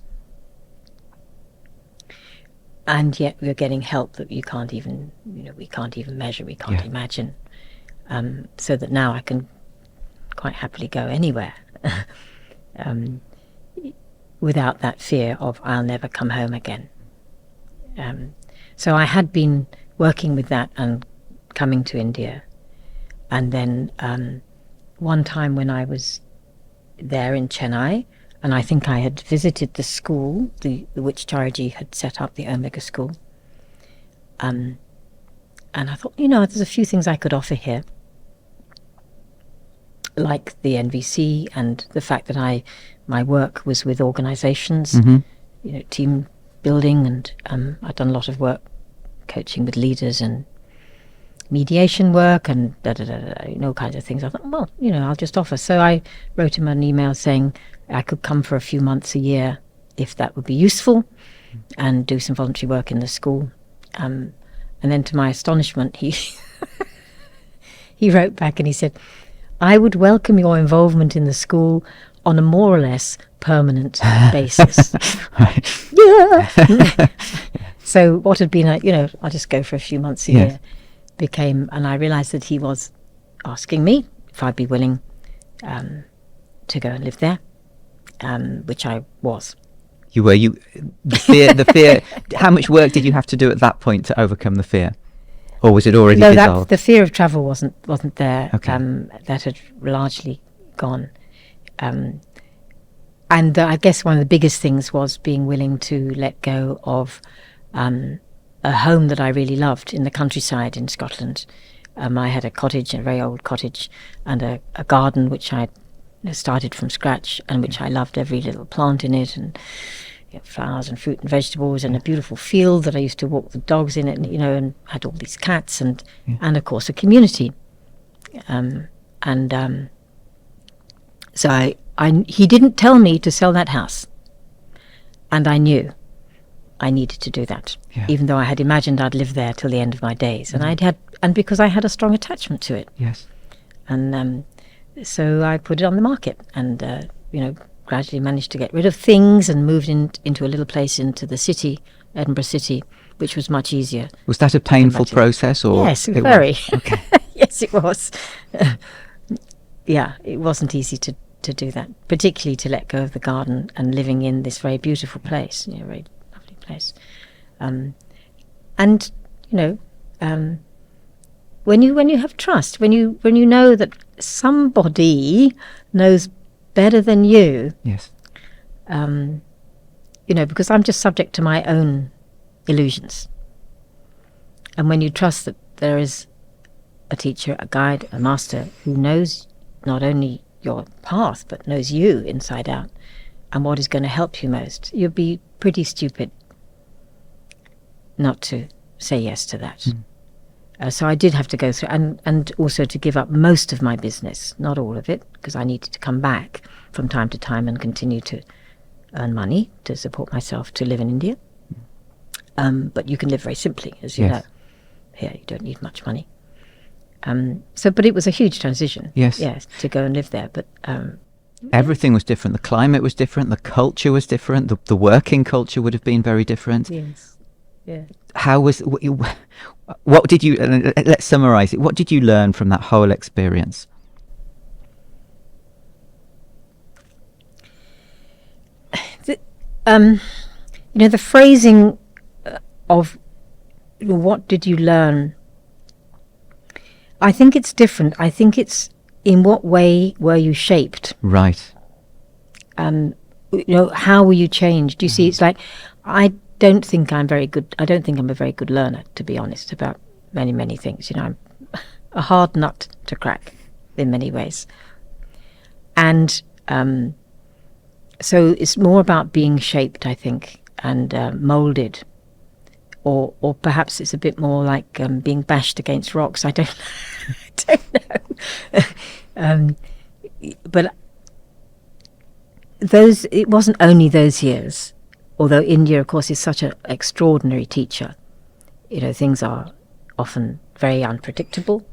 And yet we're getting help that you can't even, we can't even measure, we can't imagine. So that now I can quite happily go anywhere without that fear of I'll never come home again. So I had been working with that and coming to India. And then one time when I was there in Chennai, and I think I had visited the school, the which Charaji had set up, the Omega school. And I thought, there's a few things I could offer here, like the NVC and the fact that my work was with organizations, team building, and I'd done a lot of work coaching with leaders and mediation work and all kinds of things. I thought, well, I'll just offer. So I wrote him an email saying I could come for a few months a year if that would be useful, and do some voluntary work in the school. And then to my astonishment, he he wrote back and he said, I would welcome your involvement in the school on a more or less permanent basis. Yeah. So what had been I'll just go for a few months a year, became, and I realized that he was asking me if I'd be willing to go and live there, which I was. The fear, how much work did you have to do at that point to overcome the fear? Or was it already No, dissolved? the fear of travel wasn't there. Okay. That had largely gone. And I guess one of the biggest things was being willing to let go of a home that I really loved in the countryside in Scotland. I had a cottage, a very old cottage, and a garden which I started from scratch, and which I loved every little plant in it, and flowers and fruit and vegetables, and a beautiful field that I used to walk the dogs in it, and had all these cats, and of course a community. So he didn't tell me to sell that house, and I knew I needed to do that, even though I had imagined I'd live there till the end of my days, and because I had a strong attachment to it. Yes. And so I put it on the market, and gradually managed to get rid of things and moved into a little place into the city, Edinburgh City, which was much easier. Was that a painful process? Or yes, very. Okay. Yes, it was. It wasn't easy to do that, particularly to let go of the garden and living in this very beautiful place, very lovely place. When you have trust, when you know that somebody knows better than you, yes, because I'm just subject to my own illusions. And when you trust that there is a teacher, a guide, a master who knows not only your path but knows you inside out and what is going to help you most, you'd be pretty stupid not to say yes to that. So I did have to go through, and also to give up most of my business, not all of it, because I needed to come back from time to time and continue to earn money to support myself to live in India. But you can live very simply, as you know. Here, you don't need much money. But it was a huge transition. Yes, to go and live there. But everything was different. The climate was different. The culture was different. The working culture would have been very different. Yes. Yeah. How was what did you? Let's summarize it. What did you learn from that whole experience? The phrasing of what did you learn? I think it's different. I think it's in what way were you shaped? Right. How were you changed? You see, it's like I don't think I'm very good. I don't think I'm a very good learner, to be honest, about many, many things. I'm a hard nut to crack in many ways. And so it's more about being shaped, I think, and molded. Or perhaps it's a bit more like being bashed against rocks. I don't know. But it wasn't only those years. Although India, of course, is such an extraordinary teacher. Things are often very unpredictable.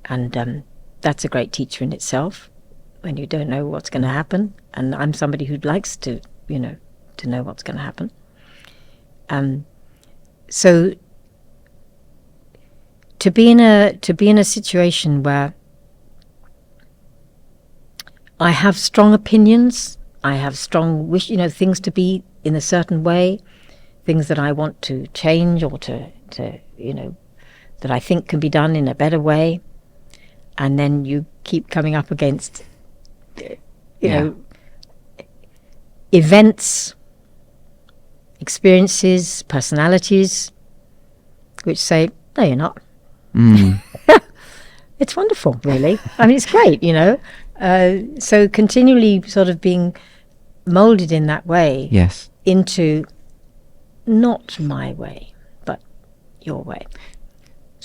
And that's a great teacher in itself, when you don't know what's going to happen. And I'm somebody who likes to know what's going to happen. So to be in a situation where I have strong opinions, I have strong wish, things to be in a certain way, things that I want to change or to that I think can be done in a better way, and then you keep coming up against, events, experiences, personalities, which say, no, you're not. It's wonderful, really. I mean, it's great, So continually sort of being molded in that way, yes, into not my way, but your way.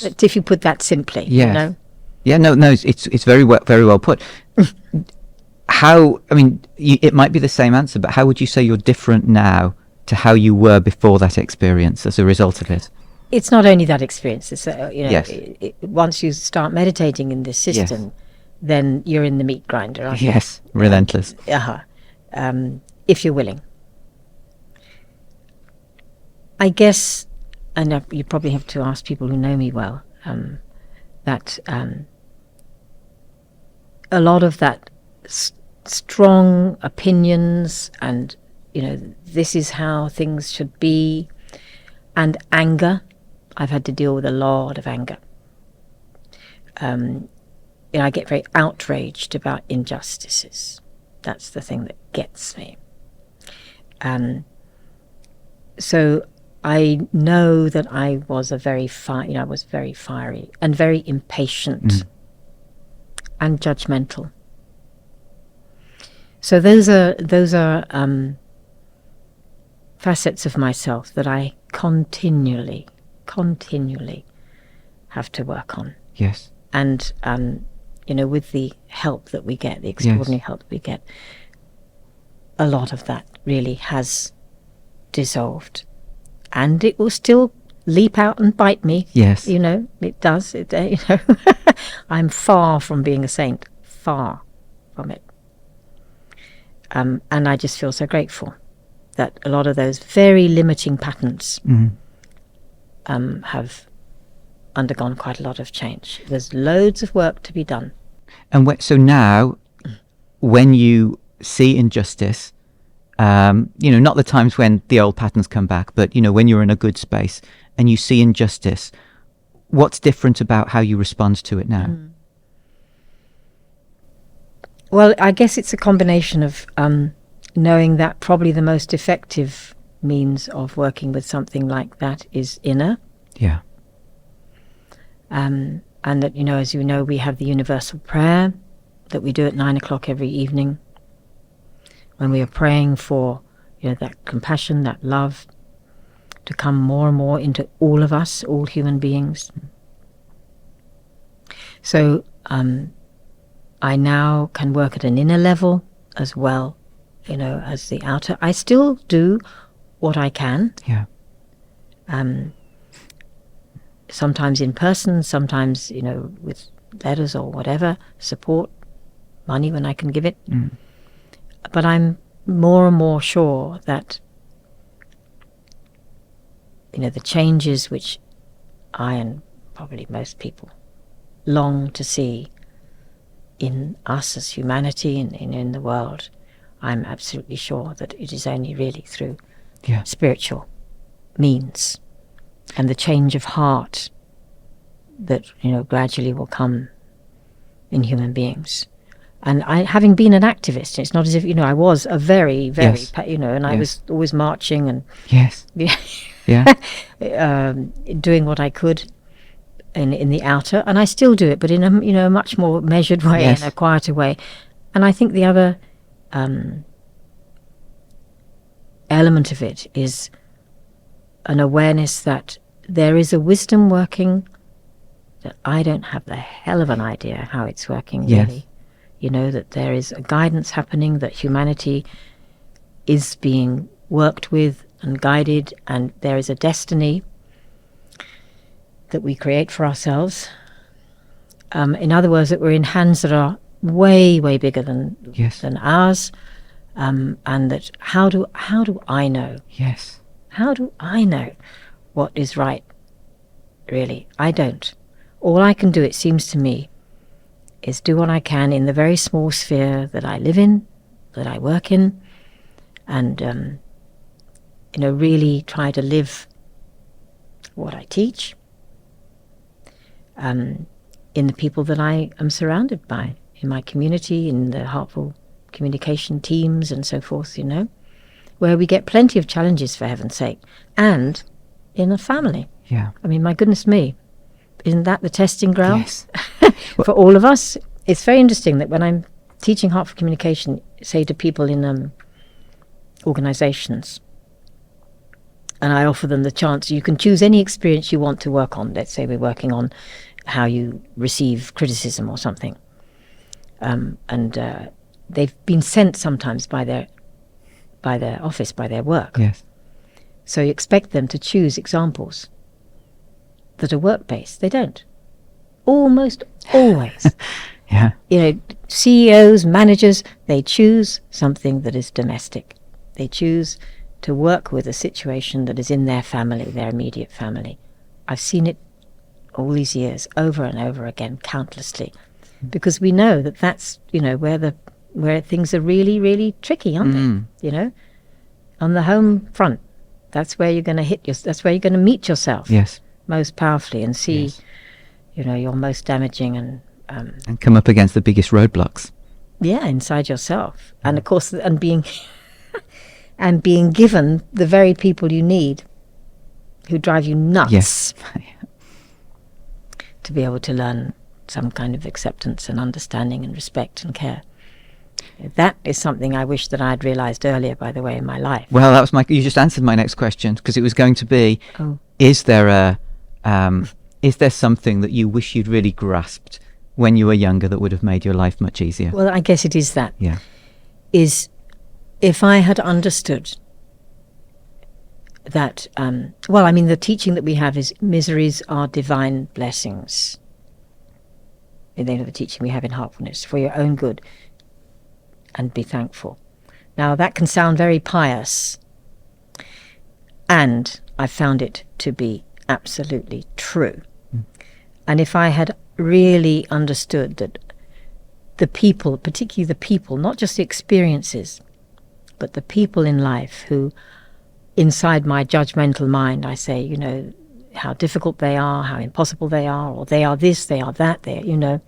if you put that simply. Yes. You know? Yeah, no, it's very well put. How, I mean, it might be the same answer, but how would you say you're different now to how you were before that experience as a result of it? It's not only that experience. It's, you know, Yes. Once you start meditating in this system, then you're in the meat grinder, aren't you? Yes, relentless. If you're willing. I guess, and you probably have to ask people who know me well, that a lot of that strong opinions and, you know, this is how things should be, and anger. I've had to deal with a lot of anger. You know, I get very outraged about injustices. That's the thing that gets me. So I know that I was I was very fiery and very impatient and judgmental. So those are facets of myself that I continually have to work on. Yes. And you know, with the help that we get, the extraordinary help that we get, a lot of that really has dissolved, and it will still leap out and bite me. Yes. You know, it does. You know, I'm far from being a saint, far from it. And I just feel so grateful that a lot of those very limiting patterns have undergone quite a lot of change. There's loads of work to be done. And so now, when you see injustice, you know, not the times when the old patterns come back, but, you know, when you're in a good space and you see injustice, what's different about how you respond to it now? Well, I guess it's a combination of knowing that probably the most effective means of working with something like that is inner. Yeah. And that, you know, as you know, we have the universal prayer that we do at 9 o'clock every evening, when we are praying for, you know, that compassion, that love to come more and more into all of us, all human beings. So I now can work at an inner level as well, you know, as the outer. I still do what I can. Yeah. Sometimes in person, sometimes, you know, with letters or whatever, support, money when I can give it. But I'm more and more sure that, you know, the changes which I and probably most people long to see in us as humanity and in the world, I'm absolutely sure that it is only really through spiritual means and the change of heart that, you know, gradually will come in human beings. And I, having been an activist, it's not as if, you know, I was a very, you know, and I was always marching and doing what I could in the outer, and I still do it, but in a, you know, much more measured way, in a quieter way. And I think the other element of it is an awareness that there is a wisdom working that I don't have the hell of an idea how it's working, really. You know, that there is a guidance happening, that humanity is being worked with and guided, and there is a destiny that we create for ourselves. In other words, that we're in hands that are way, way bigger than ours, and that how do I know? How do I know what is right? Really, I don't. All I can do, it seems to me, is do what I can in the very small sphere that I live in, that I work in, and you know, really try to live what I teach in the people that I am surrounded by, in my community, in the Heartful Communication teams and so forth, you know, where we get plenty of challenges, for heaven's sake, and in a family. I mean, my goodness me, isn't that the testing ground for all of us? It's very interesting that when I'm teaching Heartful Communication, say to people in organizations, And I offer them the chance. You can choose any experience you want to work on. Let's say we're working on how you receive criticism or something. And they've been sent sometimes by their office, by their work. Yes. So you expect them to choose examples that are work-based. They don't. Almost always. Yeah. You know, CEOs, managers, they choose something that is domestic. They choose to work with a situation that is in their family, their immediate family. I've seen it all these years, over and over again, countlessly, because we know that that's, you know, where things are really, really tricky, aren't they? You know, on the home front, that's where you're going to that's where you're going to meet yourself. Yes. Most powerfully and see, Yes. you know, your most damaging and come up against the biggest roadblocks. inside yourself, and of course, and being and being given the very people you need, who drive you nuts. Yes. To be able to learn some kind of acceptance and understanding and respect and care. That is something I wish that I'd realized earlier, by the way, in my life. Well, that was you just answered my next question, because it was going to be, Oh. is there something that you wish you'd really grasped when you were younger that would have made your life much easier? Well, I guess it is that. Yeah. Is if I had understood that, the teaching that we have is miseries are divine blessings. The teaching we have in Heartfulness, for your own good, and be thankful. Now, that can sound very pious, and I found it to be absolutely true. And if I had really understood that the people, particularly the people, not just the experiences, but the people in life who, inside my judgmental mind, I say, you know, how difficult they are, how impossible they are, or they are this, they are that, you know.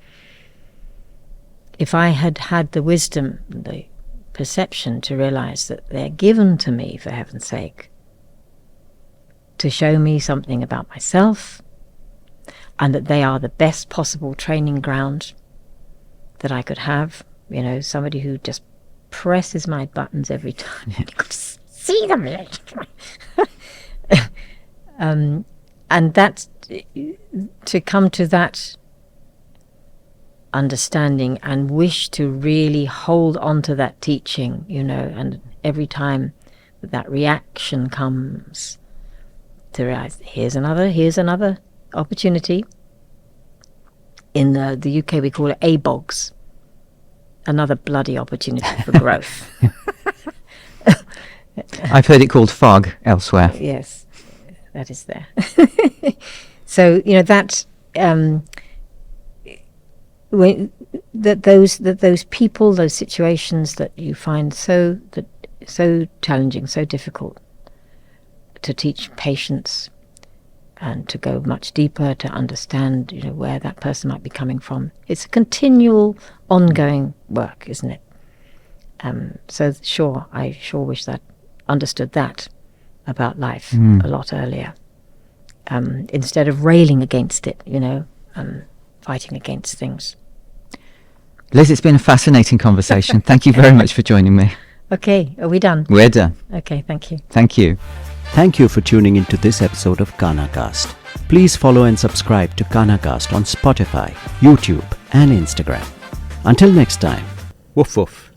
If I had had the wisdom, the perception to realize that they're given to me, for heaven's sake, to show me something about myself, and that they are the best possible training ground that I could have, you know, somebody who just presses my buttons every time. You could see them. And that's to come to that understanding and wish to really hold on to that teaching, you know, and every time that reaction comes, to realize here's another opportunity. In the UK we call it ABOGs, another bloody opportunity for growth. I've heard it called fog elsewhere. Yes, that is there. So, you know, that those people, those situations that you find so challenging, so difficult, to teach patience and to go much deeper, to understand, you know, where that person might be coming from. It's a continual, ongoing work, isn't it? So I sure wish that understood that about life a lot earlier, instead of railing against it, you know, fighting against things. Liz, it's been a fascinating conversation. Thank you very much for joining me. Okay, are we done? We're done. Okay, thank you. Thank you. Thank you for tuning into this episode of KANHACAST. Please follow and subscribe to KANHACAST on Spotify, YouTube, and Instagram. Until next time, woof woof.